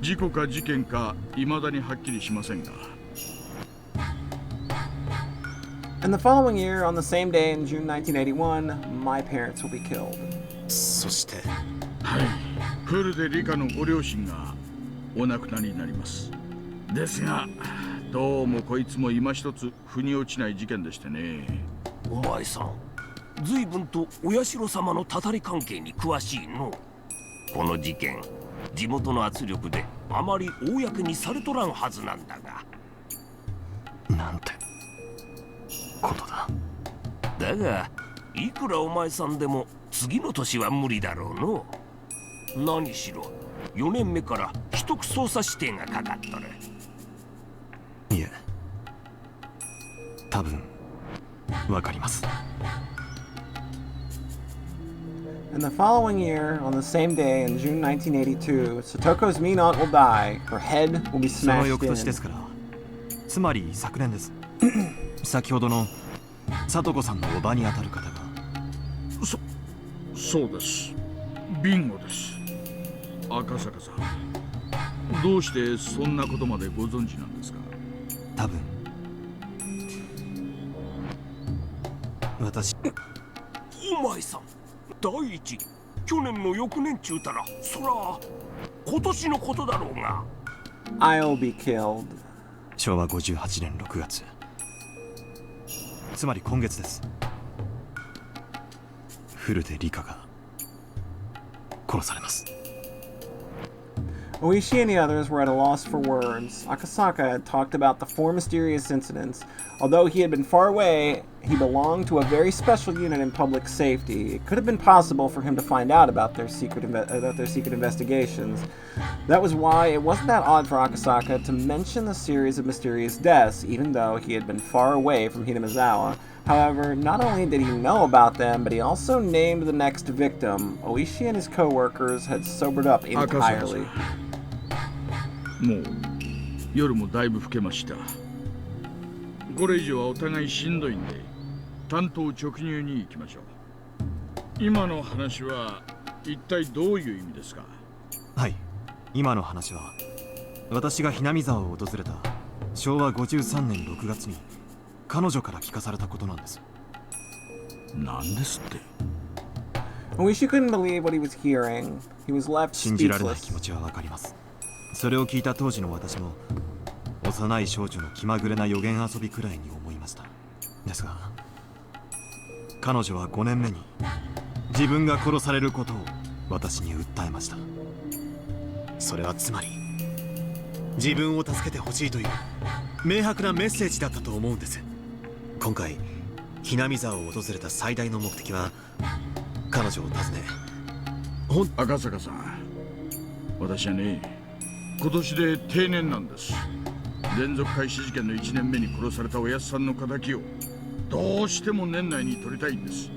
事故か事件か未だにはっきりしませんが。And the following year, on the same day in June 1981, my parents will be killed. そしてはい、フルでリカのご両親がお亡くなりになります。ですが、どうもこいつも今一つ腑に落ちない事件でしてね。お前さん、随分とお社様のたたり関係に詳しいの。この事件、地元の圧力であまり公にされとらんはずなんだが。なんてことだ。だが、いくらお前さんでも次の年は無理だろうの。何しろ4年目から秘匿捜査指定がかかっとる。いえ、多分わかります。And the following year, on the same day in June 1982, Satoko's mean aunt will die. Her head will be その smashed 翌年です in. から、つまり昨年です。先ほどの聡子さんのおばにあたる方が。そうです。ビンゴです。赤坂さん、どうしてそんなことまでご存知なんですか？多分私。お前さん、第一、去年の翌年中たら、そら今年のことだろうが。 I'll be killed. 昭和58年6月、つまり今月です。フルでリカが殺されます。Oishi and the others were at a loss for words. Akasaka had talked about the four mysterious incidents. Although he had been far away, he belonged to a very special unit in public safety. It could have been possible for him to find out about their secret investigations. That was why it wasn't that odd for Akasaka to mention the series of mysterious deaths, even though he had been far away from Hinamizawa. However, not only did he know about them, but he also named the next victim. Oishi and his co-workers had sobered up entirely. もう夜もだいぶ更けました。これ以上はお互いしんどいんで、単刀直入に行きましょう。今の話は一体どういう意味ですか？はい、今の話は私がひなみ沢を訪れた昭和53年6月に彼女から聞かされたことなんです。なんですって？ Oishi couldn't believe what he was hearing. He was left 信じられない speechless. 気持ちはわかります。それを聞いた当時の私も幼い少女の気まぐれな予言遊びくらいに思いました。ですが彼女は5年目に自分が殺されることを私に訴えました。それはつまり自分を助けてほしいという明白なメッセージだったと思うんです。今回ひなみ沢を訪れた最大の目的は彼女を訪ね赤坂さん、私はね、今年で定年なんです。連続開始事件の1年目に殺されたおやすさんの仇をどうしても年内に取りたいんです。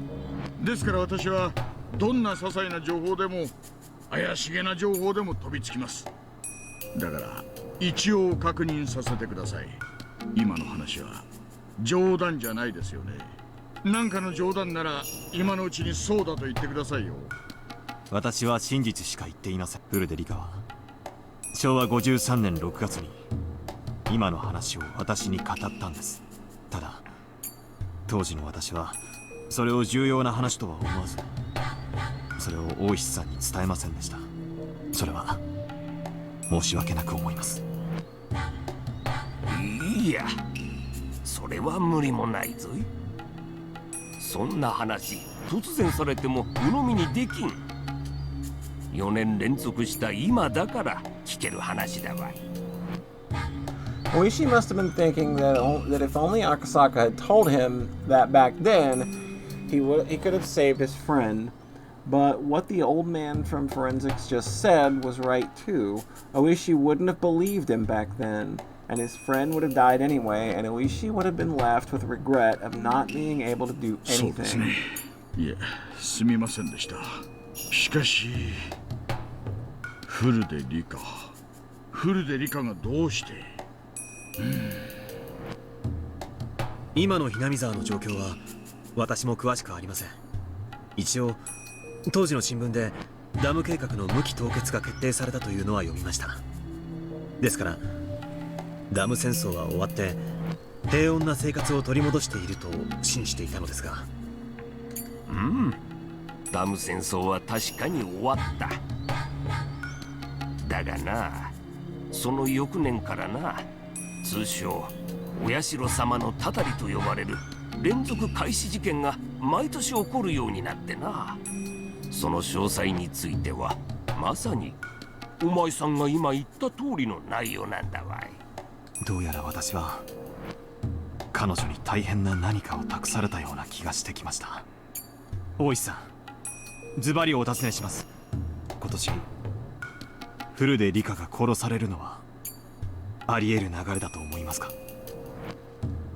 ですから私はどんな些細な情報でも怪しげな情報でも飛びつきます。だから一応確認させてください。今の話は冗談じゃないですよね。なんかの冗談なら今のうちにそうだと言ってくださいよ。私は真実しか言っていません。フルデリカは昭和53年6月に今の話を私に語ったんです。ただ当時の私はそれを重要な話とは思わず、それを大石さんに伝えませんでした。それは申し訳なく思います。いや、それは無理もないぞい。そんな話突然されても鵜呑みにできん。4年連続した今だから聞ける話だわい。Oishi must have been thinking that if only Akasaka had told him that back then, he could have saved his friend. But what the old man from forensics just said was right too. Oishi wouldn't have believed him back then, and his friend would have died anyway, and Oishi would have been left with regret of not being able to do そうです anything. ね。いえ、すみませんでした。しかしフルでリカ。フルでリカがどうして。今のひなみ沢の状況は私も詳しくありません。一応当時の新聞でダム計画の無期凍結が決定されたというのは読みました。ですからダム戦争は終わって平穏な生活を取り戻していると信じていたのですが。ダム戦争は確かに終わった。だがな、その翌年からな、通称お社様のたたりと呼ばれる連続開始事件が毎年起こるようになってな。その詳細についてはまさにお前さんが今言った通りの内容なんだわい。どうやら私は彼女に大変な何かを託されたような気がしてきました。大石さん、ズバリお尋ねします。今年フルでリカが殺されるのはあり得る流れだと思いますか？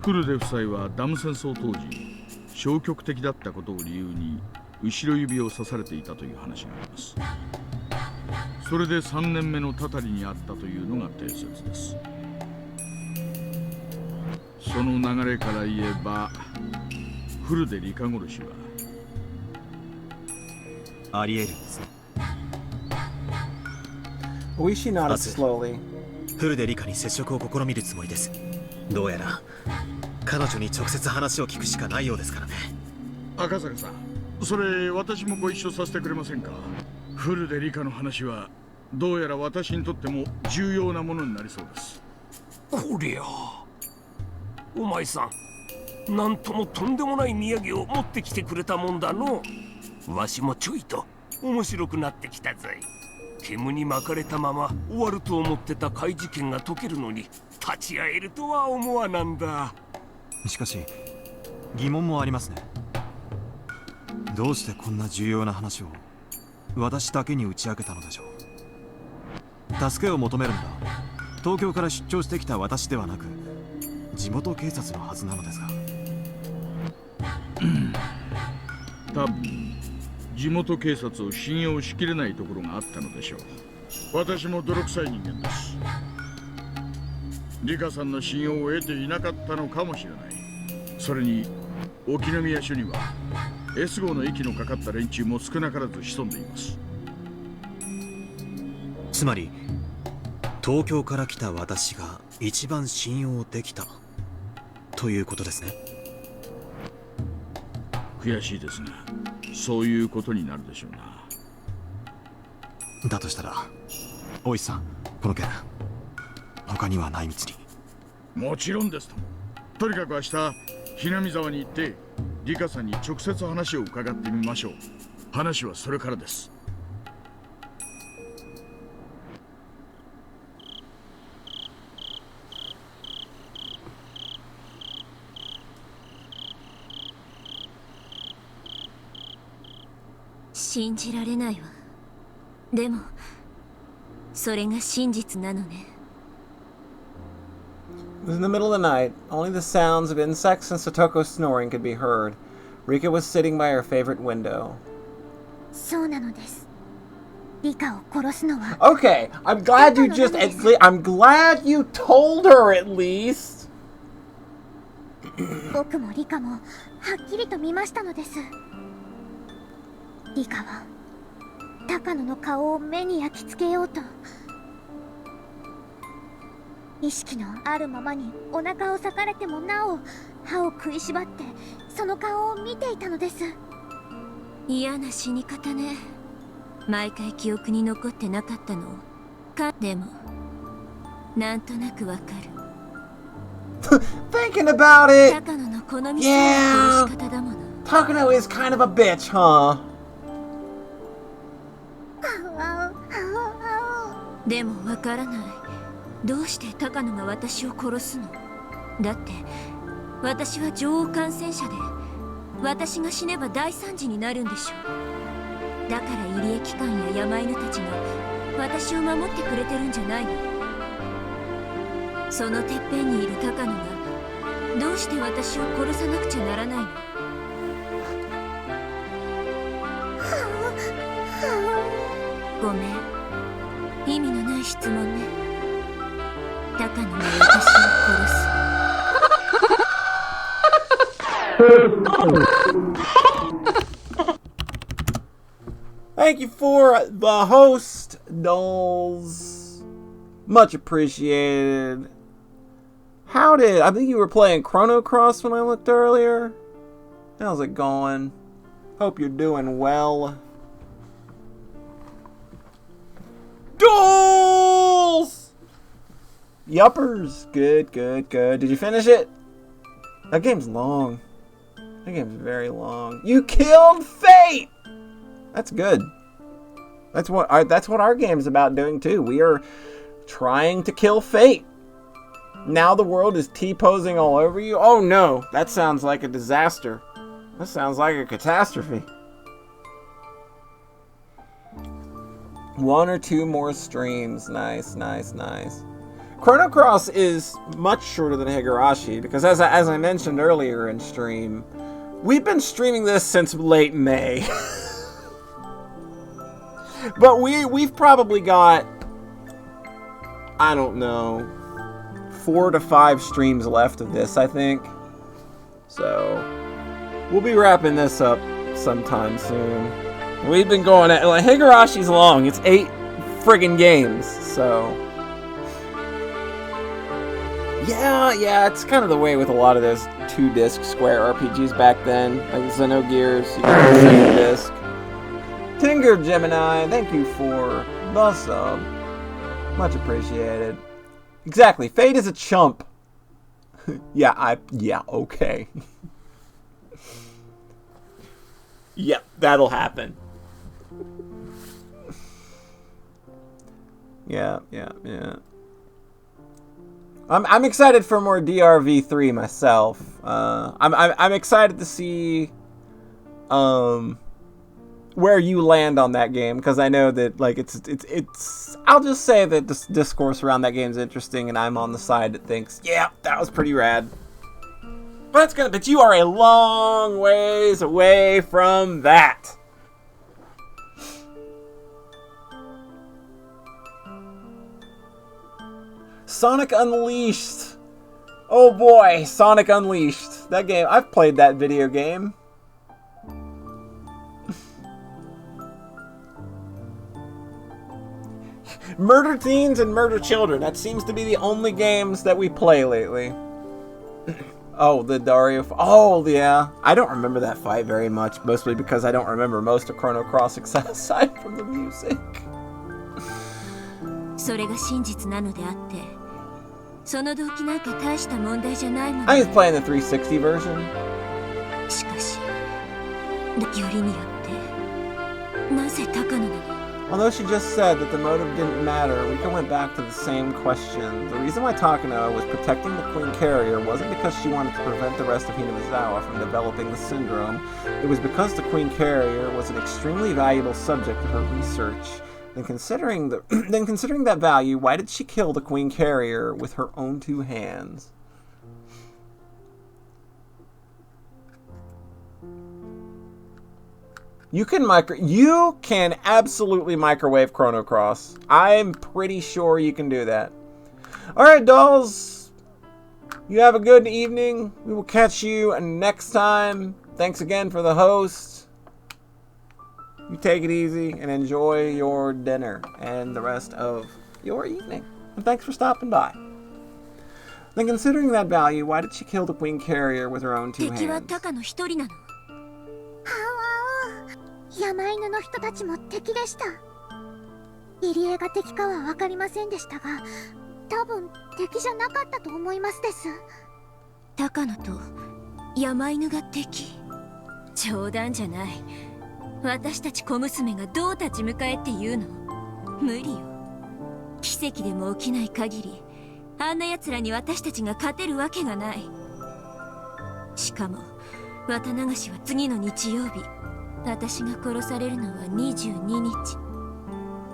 フルデ夫妻はダム戦争当時消極的だったことを理由に後ろ指を刺されていたという話があります。それで3年目のたたりにあったというのが定説です。その流れから言えばフルでリカ殺しはあり得るんですね。Oishi nodded slowly. フルでリカに接触を試みるつもりです。どうやら彼女に直接話を聞くしかないようですからね。赤坂さん、それ私もご一緒させてくれませんか？フルでリカの話はどうやら私にとっても重要なものになりそうです。こりゃお前さん、なんともとんでもない土産を持ってきてくれたもんだの。わしもちょいと面白くなってきたぞい。煙に巻かれたまま終わると思ってた怪事件が解けるのに立ち会えるとは思わなんだ。しかし疑問もありますね。どうしてこんな重要な話を私だけに打ち明けたのでしょう。助けを求めるのは東京から出張してきた私ではなく地元警察のはずなのですが。多分地元警察を信用しきれないところがあったのでしょう。私も泥臭い人間です。リカさんの信用を得ていなかったのかもしれない。それに沖宮署には S 号の息のかかった連中も少なからず潜んでいます。つまり東京から来た私が一番信用できたということですね。悔しいですがそういうことになるでしょうな。だとしたら大石さん、この件他にはない道に。もちろんですとも。とにかく明日ひなみ沢に行ってリカさんに直接話を伺ってみましょう。話はそれからです。信じられないわ。でもそれが真実なのね。It was in the middle of the night. Only the sounds of insects and Satoko's snoring could be heard. Rika was sitting by her favorite window. そうなのです。リカを殺すのは。Okay, I'm glad you just I'm glad you told her at least. 僕もリカもはっきりと見ましたのです。リカは高野の顔を目に焼き付けようと意識のあるままにお腹を裂かれてもなお歯を食いしばってその顔を見ていたのです。嫌な死に方ね。毎回記憶に残ってなかったのでもなんとなくわかる。Thinking about it, 高野の好みそうな殺し方だもの。Takano is kind of a bitch, huh? でもわからない。どうして高野が私を殺すの？だって私は女王感染者で私が死ねば大惨事になるんでしょ。だから入江機関や山犬たちが私を守ってくれてるんじゃないの？そのてっぺんにいる高野がどうして私を殺さなくちゃならないの？ごめん。意味のない質問ね。高野が私を殺す。Thank you for the host, Dolls. Much appreciated. I think you were playing Chrono Cross when I looked earlier. How's it going? Hope you're doing well. Dolls! Yuppers. Good. Did you finish it? That game's long. That game's very long. You killed Fate! That's good. That's what our game's about doing too. We are trying to kill Fate. Now the world is T-posing all over you? Oh no, that sounds like a disaster. That sounds like a catastrophe. 1 or 2 more streams. Nice. Chrono Cross is much shorter than Higurashi because as I mentioned earlier in stream, we've been streaming this since late May. But we've probably got, I don't know, 4 to 5 streams left of this, I think. So we'll be wrapping this up sometime soon. We've been going at, like, Higurashi's long. It's 8 friggin' games, so yeah, it's kind of the way with a lot of those 2-disc Square RPGs back then, like Xenogears. You got the second disc. Tinger Gemini, thank you for the sub. Much appreciated. Exactly, Fate is a chump. Yeah, okay. Yep, that'll happen. Yeah. I'm excited for more DRV3 myself. I'm excited to see where you land on that game, because I know that, like, it's I'll just say that this discourse around that game is interesting, and I'm on the side that thinks, yeah, that was pretty rad. But you are a long ways away from that. Sonic Unleashed. Oh boy, Sonic Unleashed. That game, I've played that video game. Murder Teens and Murder Children. That seems to be the only games that we play lately. Oh, the Dario... Oh, yeah. I don't remember that fight very much, mostly because I don't remember most of Chrono Cross aside from the music. それが真実なのであって、その動機なんか大した問題じゃないもの。I was playing the 360 version. しかし、よりによって、なぜ高野なの？ Although she just said that the motive didn't matter, Rika went back to the same question. The reason why Takano was protecting the Queen Carrier wasn't because she wanted to prevent the rest of Hinamizawa from developing the syndrome. It was because the Queen Carrier was an extremely valuable subject to her research. Then considering that value, why did she kill the Queen Carrier with her own 2 hands? You can absolutely microwave Chrono Cross. I'm pretty sure you can do that. Alright, dolls. You have a good evening. We will catch you next time. Thanks again for the host. You take it easy and enjoy your dinner and the rest of your evening. And thanks for stopping by. Then considering that value, why did she kill the Queen Carrier with her own 2 hands? 山犬の人たちも敵でした。入江が敵かは分かりませんでしたが、多分敵じゃなかったと思いますです。高野と山犬が敵？冗談じゃない。私たち小娘がどう立ち向かえって言うの？無理よ。奇跡でも起きない限り、あんな奴らに私たちが勝てるわけがない。しかも綿流しは次の日曜日。私が殺されるのは22日。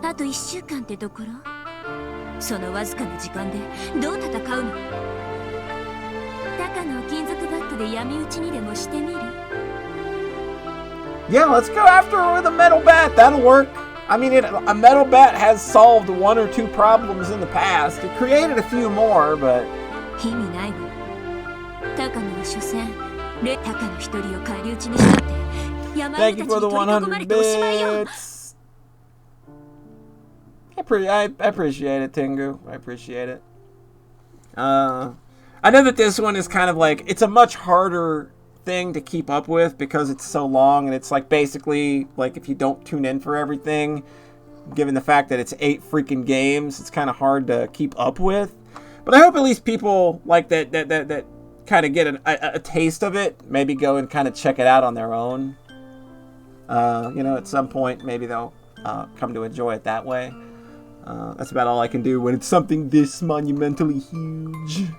あと1週間ってところ。そのわずかな時間でどう戦うの？高野を金属バットで闇討ちにでもしてみる？ Yeah, let's go after her with a metal bat. That'll work. I mean, a metal bat has solved 1 or 2 problems in the past. It created a few more, but... 意味ないわ。高野は所詮高野一人を返り討ちにしたって山犬たちに取り囲まれておしまいよ。I appreciate it, Tengu. I appreciate it. I know that this one is kind of like, it's a much harder thing to keep up with because it's so long, and it's like basically like if you don't tune in for everything, given the fact that it's 8 freaking games, it's kind of hard to keep up with. But I hope at least people like that kind of get a taste of it, maybe go and kind of check it out on their own. You know, at some point maybe they'll come to enjoy it that way. That's about all I can do when it's something this monumentally huge.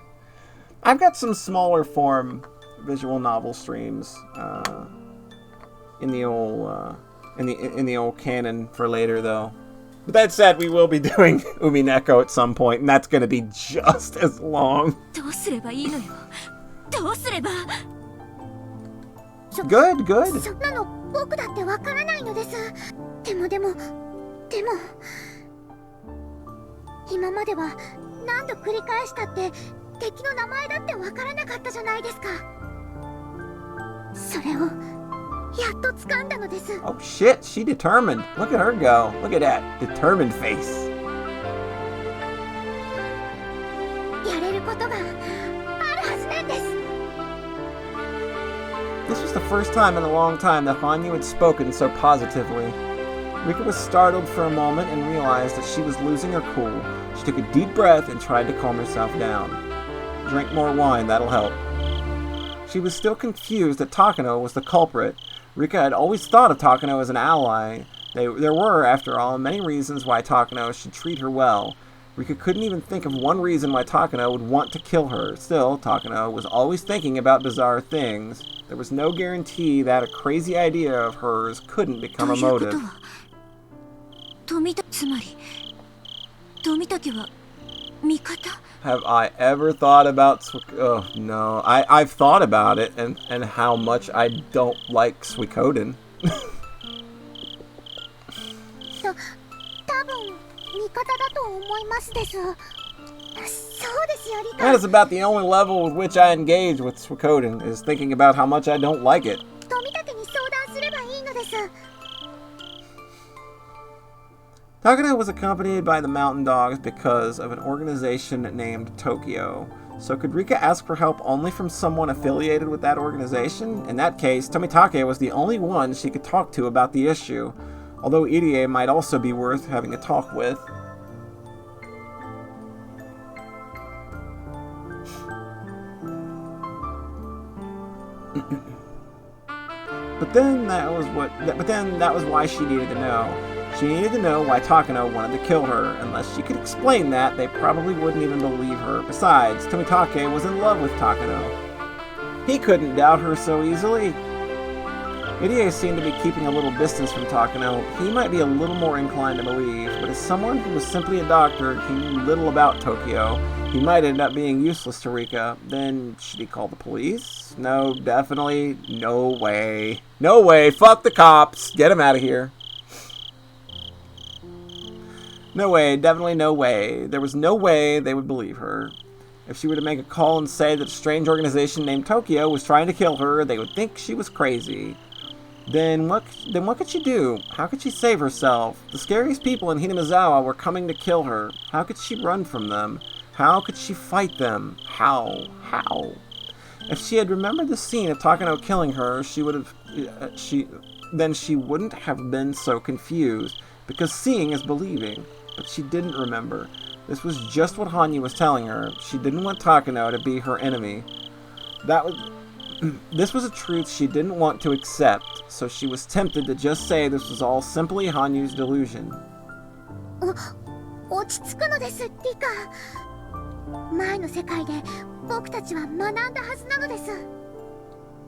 I've got some smaller form visual novel streams in the old canon for later, though. But that said, we will be doing Umineko at some point, and that's going to be just as long. Good, good. そんなの僕だってわからないのです。でも今までは何度繰り返したって敵の名前だってわからなかったじゃないですか。それをやっと掴んだのです。 Oh shit, she determined. Look at her go. Look at that determined face. やれることがあるはずなんです。 This was the first time in a long time that Hanyu had spoken so positively. Rika was startled for a moment and realized that she was losing her cool. She took a deep breath and tried to calm herself down. Drink more wine, that'll help. She was still confused that Takano was the culprit. Rika had always thought of Takano as an ally. There were, after all, many reasons why Takano should treat her well. Rika couldn't even think of one reason why Takano would want to kill her. Still, Takano was always thinking about bizarre things. There was no guarantee that a crazy idea of hers couldn't become a motive. Have I ever thought about oh no, I've thought about it and how much I don't like Suikoden. That is about the only level with which I engage with Suikoden, is thinking about how much I don't like it. Takano was accompanied by the Mountain Dogs because of an organization named Tokyo. So could Rika ask for help only from someone affiliated with that organization? In that case, Tomitake was the only one she could talk to about the issue, although Irie might also be worth having a talk with. But then that was why she needed to know. She needed to know why Takano wanted to kill her. Unless she could explain that, they probably wouldn't even believe her. Besides, Tomitake was in love with Takano. He couldn't doubt her so easily. Irie seemed to be keeping a little distance from Takano. He might be a little more inclined to believe, but as someone who was simply a doctor who knew little about Tokyo, he might end up being useless to Rika. Then, should he call the police? No, definitely, no way. No way, fuck the cops, get him out of here. No way, definitely no way. There was no way they would believe her. If she were to make a call and say that a strange organization named Tokyo was trying to kill her, they would think she was crazy. Then what could she do? How could she save herself? The scariest people in Hinamizawa were coming to kill her. How could she run from them? How could she fight them? How? If she had remembered the scene of Takano killing her, she wouldn't have been so confused, because seeing is believing. But she didn't remember. This was just what Hanyu was telling her. She didn't want Takano to be her enemy. This was a truth she didn't want to accept, so she was tempted to just say this was all simply Hanyu's delusion. 落ち着くのです、リカ。前の世界で僕たちは学んだはずなのです。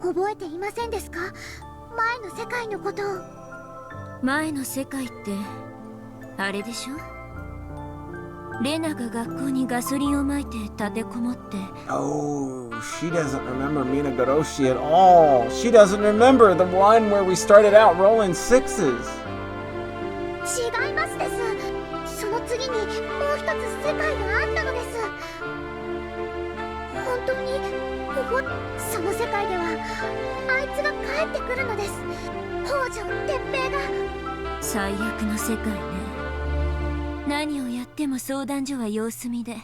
覚えていませんですか？前の世界のことを。前の世界ってあれでしょ？レナが学校にガソリンをまいて立てこもって。Oh, she doesn't remember Minagoroshi at all. She doesn't remember the one where we started out rolling sixes. 違いますです。その次にもう一つ世界があったのです。本当にその世界ではあいつが帰ってくるのです。北条鉄平が。最悪の世界ね。何をやっても相談所は様子見で、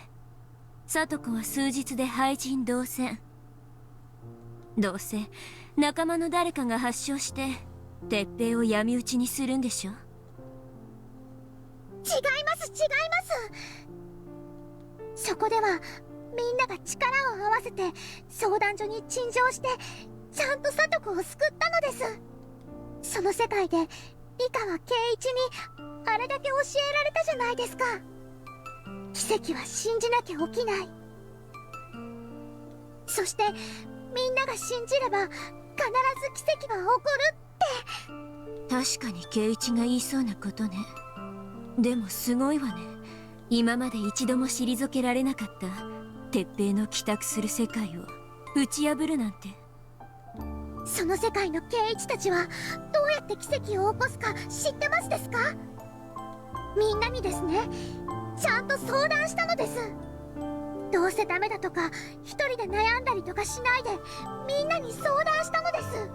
聡子は数日で廃人同然。どうせ仲間の誰かが発症して鉄平を闇討ちにするんでしょ。違います違います。そこではみんなが力を合わせて相談所に陳情してちゃんと聡子を救ったのです。その世界で理科は圭一にあれだけ教えられたじゃないですか。奇跡は信じなきゃ起きない。そしてみんなが信じれば必ず奇跡は起こるって。確かに圭一が言いそうなことね。でもすごいわね。今まで一度も退けられなかった鉄平の帰宅する世界を打ち破るなんて。その世界の圭一たちはどうやって奇跡を起こすか知ってますですか？みんなにですね、ちゃんと相談したのです。どうせダメだとか一人で悩んだりとかしないでみんなに相談したのです。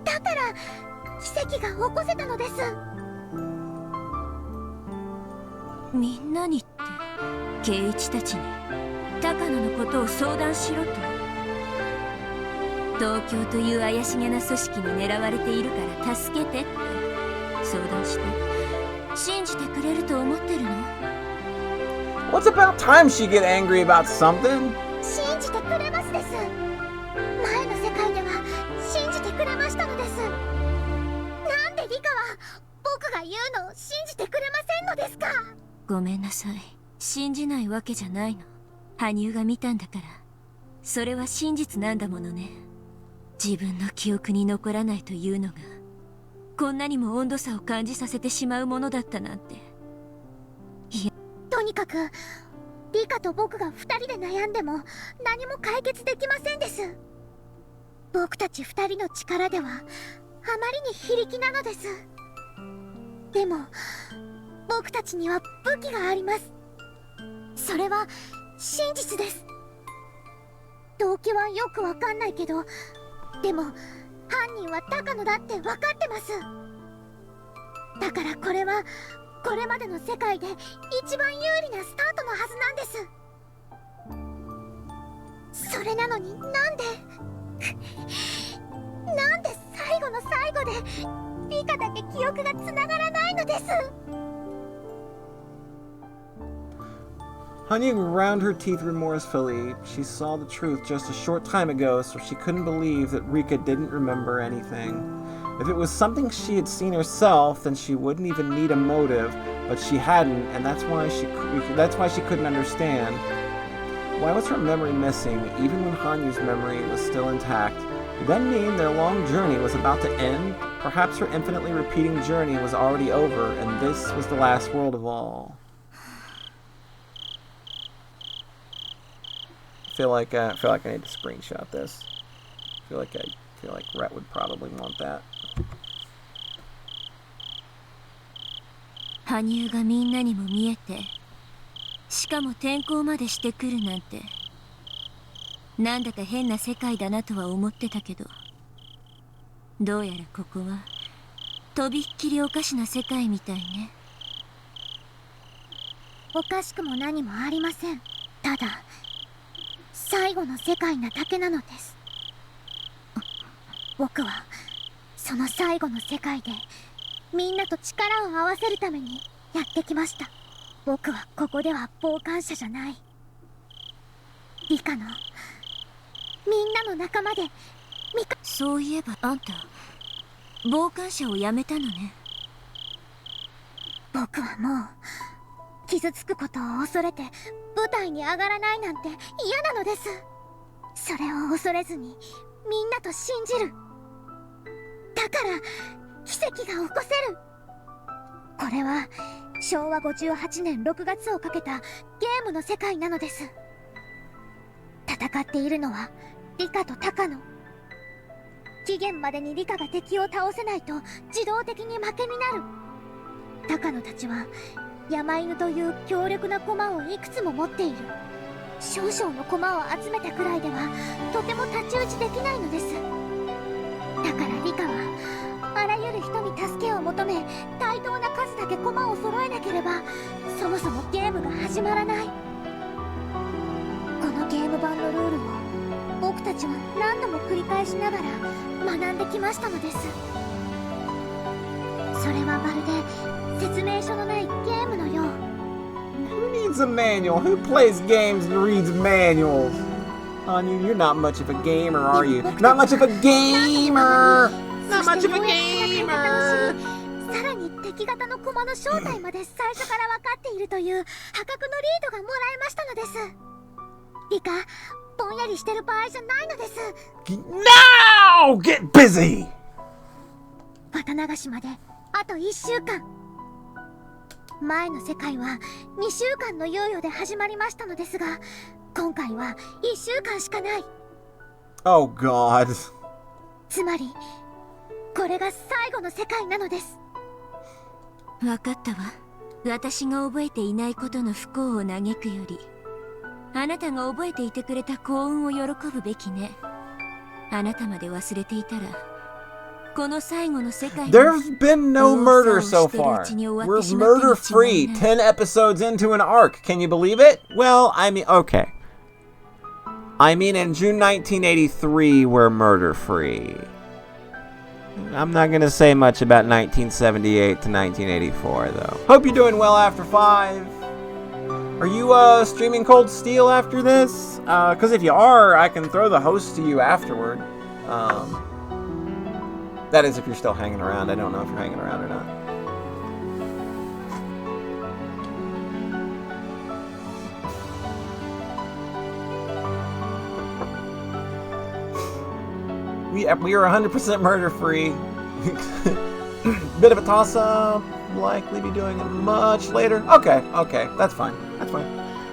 だから奇跡が起こせたのです。みんなにって圭一たちに高野のことを相談しろと。東京という怪しげな組織に狙われているから助けてって相談して信じてくれると思ってるの？ What's about time she get angry about something? 信じてくれますです。前の世界では信じてくれましたのです。なんでリカは僕が言うのを信じてくれませんのですか？ごめんなさい。信じないわけじゃないの。羽生が見たんだから。それは真実なんだものね。自分の記憶に残らないというのがこんなにも温度差を感じさせてしまうものだったなんて。いや、とにかくリカと僕が二人で悩んでも何も解決できませんです。僕たち二人の力ではあまりに非力なのです。でも僕たちには武器があります。それは真実です。動機はよくわかんないけど、でも犯人は高野だって分かってます。だからこれはこれまでの世界で一番有利なスタートのはずなんです。それなのになんで最後の最後でリカだけ記憶がつながらないのです。Honey ground her teeth remorsefully. She saw the truth just a short time ago, so she couldn't believe that Rika didn't remember anything. If it was something she had seen herself, then she wouldn't even need a motive, but she hadn't, and that's why she couldn't understand. Why was her memory missing, even when Hanyu's memory was still intact? Did that mean their long journey was about to end? Perhaps her infinitely repeating journey was already over, and this was the last world of all. I feel like I need to screenshot this. I feel like Rhett would probably want that. 羽生がみんなにも見えて、しかも転校までしてくるなんて、なんだか変な世界だなとは思ってたけど、どうやらここはとびっきりおかしな世界みたいね。おかしくも何もありません。ただ最後の世界なだけなのです。僕はその最後の世界でみんなと力を合わせるためにやってきました。僕はここでは傍観者じゃない。理科のみんなの仲間でそういえばあんた傍観者をやめたのね。僕はもう傷つくことを恐れて舞台に上がらないなんて嫌なのです。それを恐れずにみんなと信じる。だから奇跡が起こせる。これは昭和58年6月をかけたゲームの世界なのです。戦っているのはリカと高野。期限までにリカが敵を倒せないと自動的に負けになる。高野たちは山犬という強力な駒をいくつも持っている。少々の駒を集めたくらいではとても太刀打ちできないのです。だからリカはあらゆる人に助けを求め、対等な数だけ駒を揃えなければそもそもゲームが始まらない。このゲーム版のルールを僕たちは何度も繰り返しながら学んできましたのです。それはまるで説明書のないゲームのよう。 Who needs a manual? Who plays games and reads manuals? Honey, you're not much of a gamer, are you? Not much of a gamer! Not much of a gamer! さらに敵型の駒の正体まで最初から分かっているという破格のリードがもらえましたのです。リカ、ぼんやりしてる場合じゃないのです。 Now! Get busy! 綿流しまであと1週間。前の世界は2週間の猶予で始まりましたのですが、今回は1週間しかない。 Oh God. つまりこれが最後の世界なのです。分かったわ。私が覚えていないことの不幸を嘆くより、あなたが覚えていてくれた幸運を喜ぶべきね。あなたまで忘れていたら、この最後の世界 There's been no murder so far. We're murder free 10 episodes into an arc. Can you believe it? Well, I mean, okay. I mean, in June 1983, we're murder free. I'm not going to say much about 1978 to 1984, though. Hope you're doing well after 5. Are you streaming Cold Steel after this? Because if you are, I can throw the host to you afterward. That is if you're still hanging around. I don't know if you're hanging around or not. We are 100% murder free. Bit of a toss up. Likely be doing it much later. Okay, that's fine. That's fine.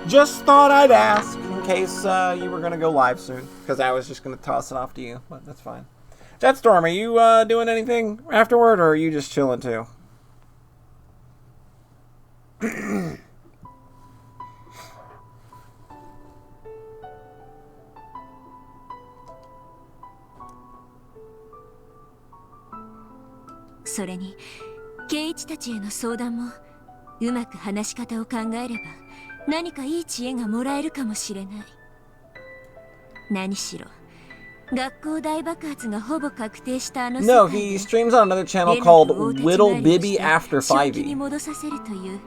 Just thought I'd ask in case you were gonna go live soon, because I was just gonna toss it off to you. But that's fine. Jetstorm, are you doing anything afterward, or are you just chilling too? それに圭一たちへの相談もうまく話し方を考えれば何かいい知恵がもらえるかもしれない。何しろ学校大爆発がほぼ確定したあの世界 No, he streams on another channel called Little Bibby After 正気に 5e. 戻させるという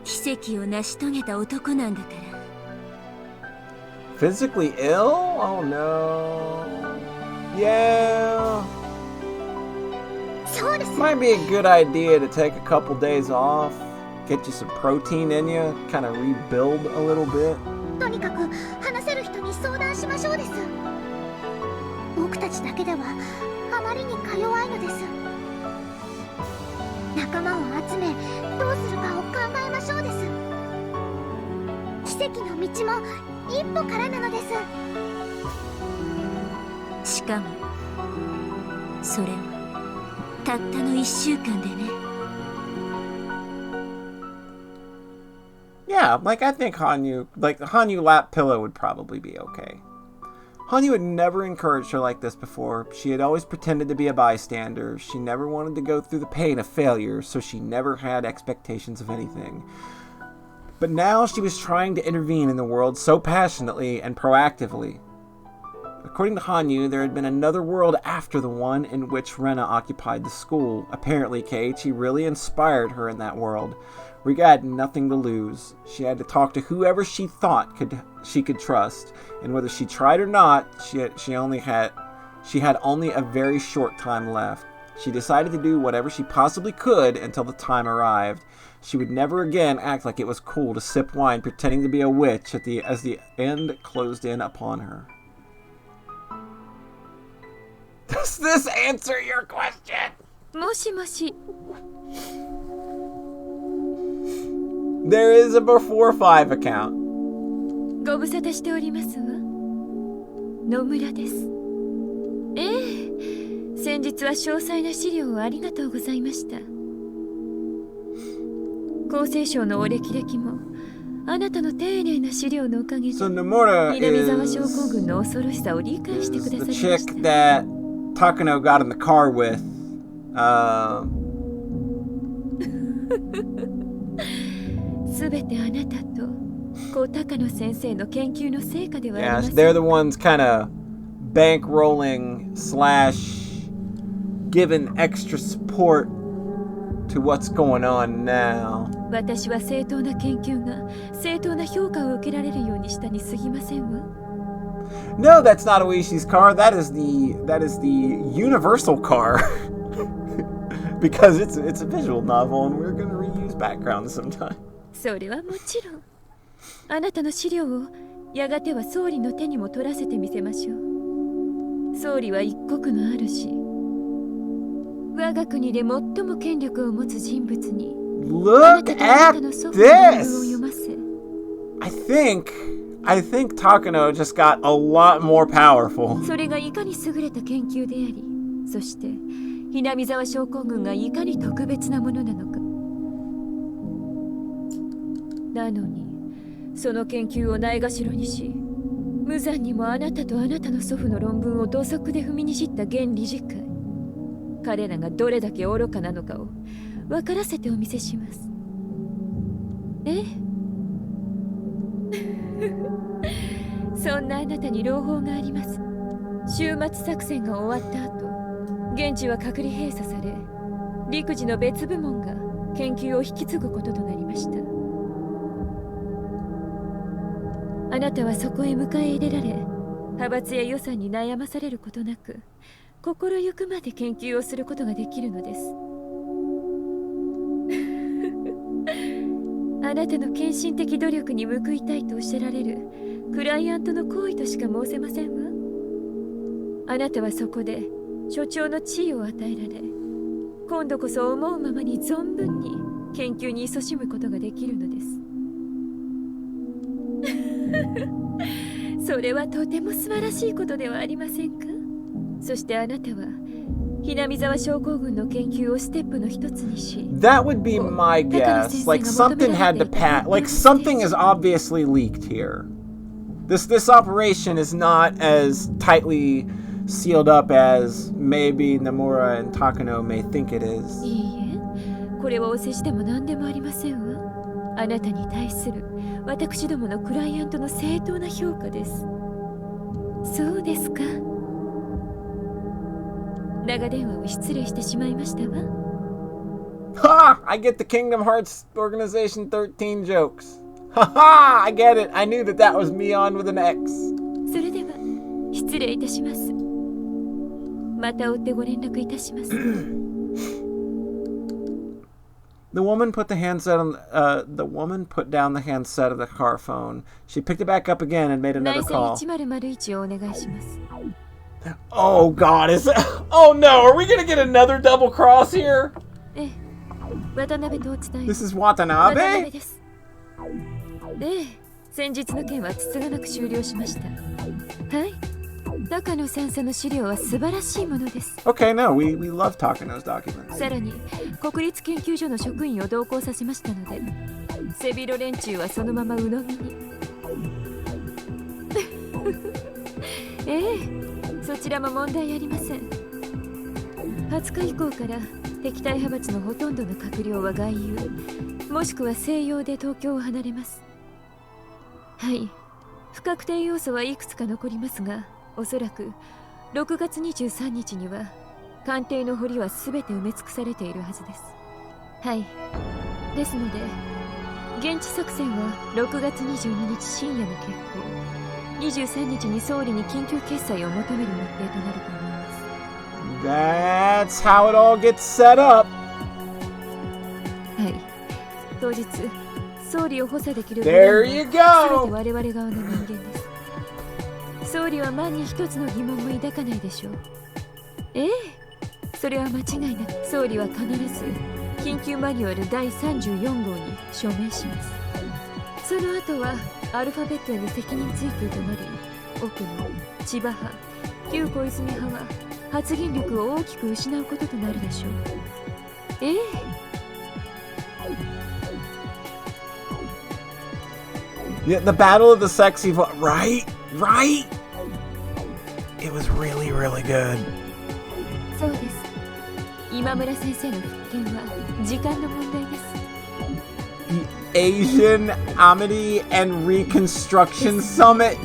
奇跡を成し遂げた男なんだから。 Physically ill? Oh no. Yeah. Might be a good idea to take a couple days off. Get you some protein in you. Kind of rebuild a little bit. とにかく話せる人に相談しましょうです。僕たちだけではあまりにか弱いのです。仲間を集めどうするかを考えましょうです。奇跡の道も一歩からなのです。しかもそれはたったの1週間でね。 Yeah, like I think Hanyu lap pillow would probably be okay. Hanyu had never encouraged her like this before. She had always pretended to be a bystander. She never wanted to go through the pain of failure, so she never had expectations of anything. But now she was trying to intervene in the world so passionately and proactively. According to Hanyu, there had been another world after the one in which Rena occupied the school. Apparently, Keiichi really inspired her in that world. Rika had nothing to lose. She had to talk to whoever she thought she could trust, and whether she tried or not, she had only a very short time left. She decided to do whatever she possibly could until the time arrived. She would never again act like it was cool to sip wine pretending to be a witch as the end closed in upon her. Does this answer your question? もしもし。 There is a before 5 account. ご無沙汰しておりますわ。野村です。ええ、先日は詳細な資料をありがとうございました。厚生省のお歴々もあなたの丁寧な資料のおかげで So Nomura 南沢 is 症候群の恐ろしさを理解してくださ the いま chick した that Takano got in the car with. すべてあなたと小高野先生の研究の成果ではあり Yeah, ません they're the ones kind of bankrolling / giving extra support to what's going on now. 私は正当な研究が正当な評価を受けられるようにしたに過ぎませんわ No, that's not Oishi's car. That is the universal car. Because it's a visual novel and we're going to reuse backgrounds sometime. それはもちろんあなたの資料をやがては総理の手にも取らせてみせましょう総理は一国の主我が国で最も権力を持つ人物に Look at this! I think Takano just got a lot more powerful. それがいかに優れた研究でありそして南沢症候群がいかに特別なものなのかなのにその研究をないがしろにし無残にもあなたとあなたの祖父の論文を土足で踏みにじった現理事会彼らがどれだけ愚かなのかを分からせてお見せしますえそんなあなたに朗報があります終末作戦が終わった後現地は隔離閉鎖され陸自の別部門が研究を引き継ぐこととなりましたあなたはそこへ迎え入れられ派閥や予算に悩まされることなく心ゆくまで研究をすることができるのですあなたの献身的努力に報いたいとおっしゃられるクライアントの行為としか申せませんわあなたはそこで所長の地位を与えられ今度こそ思うままに存分に研究に勤しむことができるのですそれはとても素晴らしいことではありませんかそしてあなたは南沢症候群の研究をステップの一つにし That would be my guess. Like something had to pass. Like something is obviously leaked here. This operation is not as tightly sealed up as maybe Nomura and Takano may think it is. いいえ、これはお世辞でも何でもありませんわ。あなたに対する私どものクライアントの正当な評価です。そうですか。長電話を失礼してしまいましたわ。Ha! I get the Kingdom Hearts Organization 13 jokes. Ha! I get it. I knew that was me on with an X. それでは失礼いたします。また追ってご連絡いたします。The woman put down the handset of the car phone. She picked it back up again and made another call. 内線1001をお願いします。Oh God! Oh no! Are we gonna get another double cross here? ええ、渡辺とお伝え。This is Watanabe? 渡辺です。ええ、先日の件はつつがなく終了しました。はい。高野先生の資料は素晴らしいものです。Okay, no, we love Takano's documents. さらに国立研究所の職員を同行させましたので、背広連中はそのまま鵜呑みに。ええ、そちらも問題ありません。20日以降から敵対派閥のほとんどの閣僚は外遊、もしくは西洋で東京を離れます。はい、不確定要素はいくつか残りますが、おそらく6月23日には官邸の堀は全て埋め尽くされているはずです。はい。ですので、現地作戦は6月22日深夜の決行、23日に総理に緊急決裁を求める日程となると思います。That's how it all gets set up. はい。当日、総理を補佐できる There you go. 全て我々側の人間です。総理は万に一つの疑問も抱かないでしょう。ええ、それは間違いなく総理は必ず緊急マニュアル第34号に署名します。その後はアルファベットへの責任追及となり、奥の千葉派、旧小泉派は発言力を大きく失うこととなるでしょう。ええ、Yeah, the Battle of the Sexy right? Right? It was really, really good. そうです。今村先生の復権は時間の問題です。The Asian Amity and Reconstruction Summit.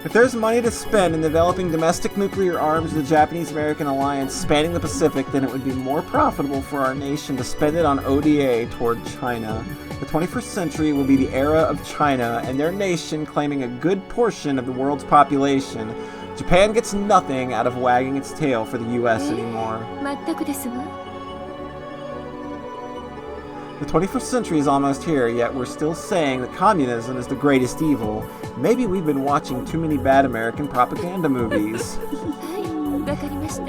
If there's money to spend in developing domestic nuclear arms of the Japanese-American alliance spanning the Pacific, then it would be more profitable for our nation to spend it on ODA toward China. The 21st century will be the era of China and their nation claiming a good portion of the world's population. Japan gets nothing out of wagging its tail for the US anymore. 全くですわ。The 21st century is almost here, yet we're still saying that communism is the greatest evil. Maybe we've been watching too many bad American propaganda movies. はい、わかりました。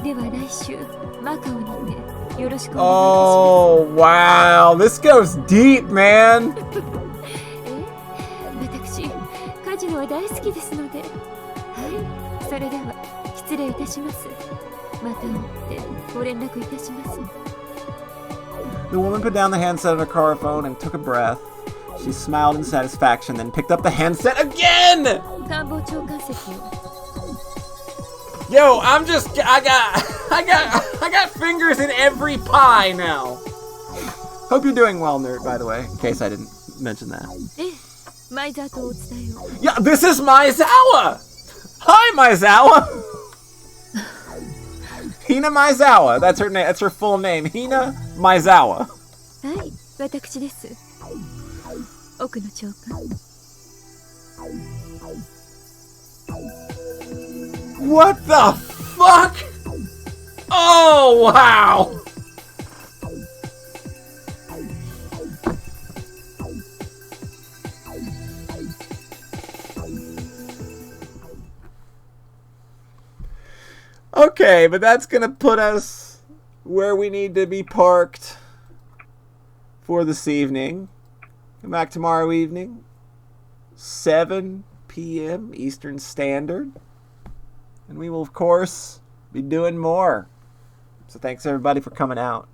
では来週、マカオにてよろしくお願いいたします。Oh, wow. This goes deep, man. 私、カジノは大好きですので。はい、それでは失礼いたします。また追ってご連絡いたします。The woman put down the handset on her car phone and took a breath. She smiled in satisfaction, then picked up the handset again! Yo, I got fingers in every pie now. Hope you're doing well, nerd, by the way, in case I didn't mention that. Yeah, this is Maizawa! Hi, Maizawa! Hina Maizawa. That's her name. That's her full name. Hina Maizawa. はい、私です。奥の長官。What the fuck? Oh, wow! Okay, but that's gonna put us where we need to be parked for this evening. Come back tomorrow evening, 7 p.m. Eastern Standard. And we will, of course, be doing more. So thanks everybody for coming out.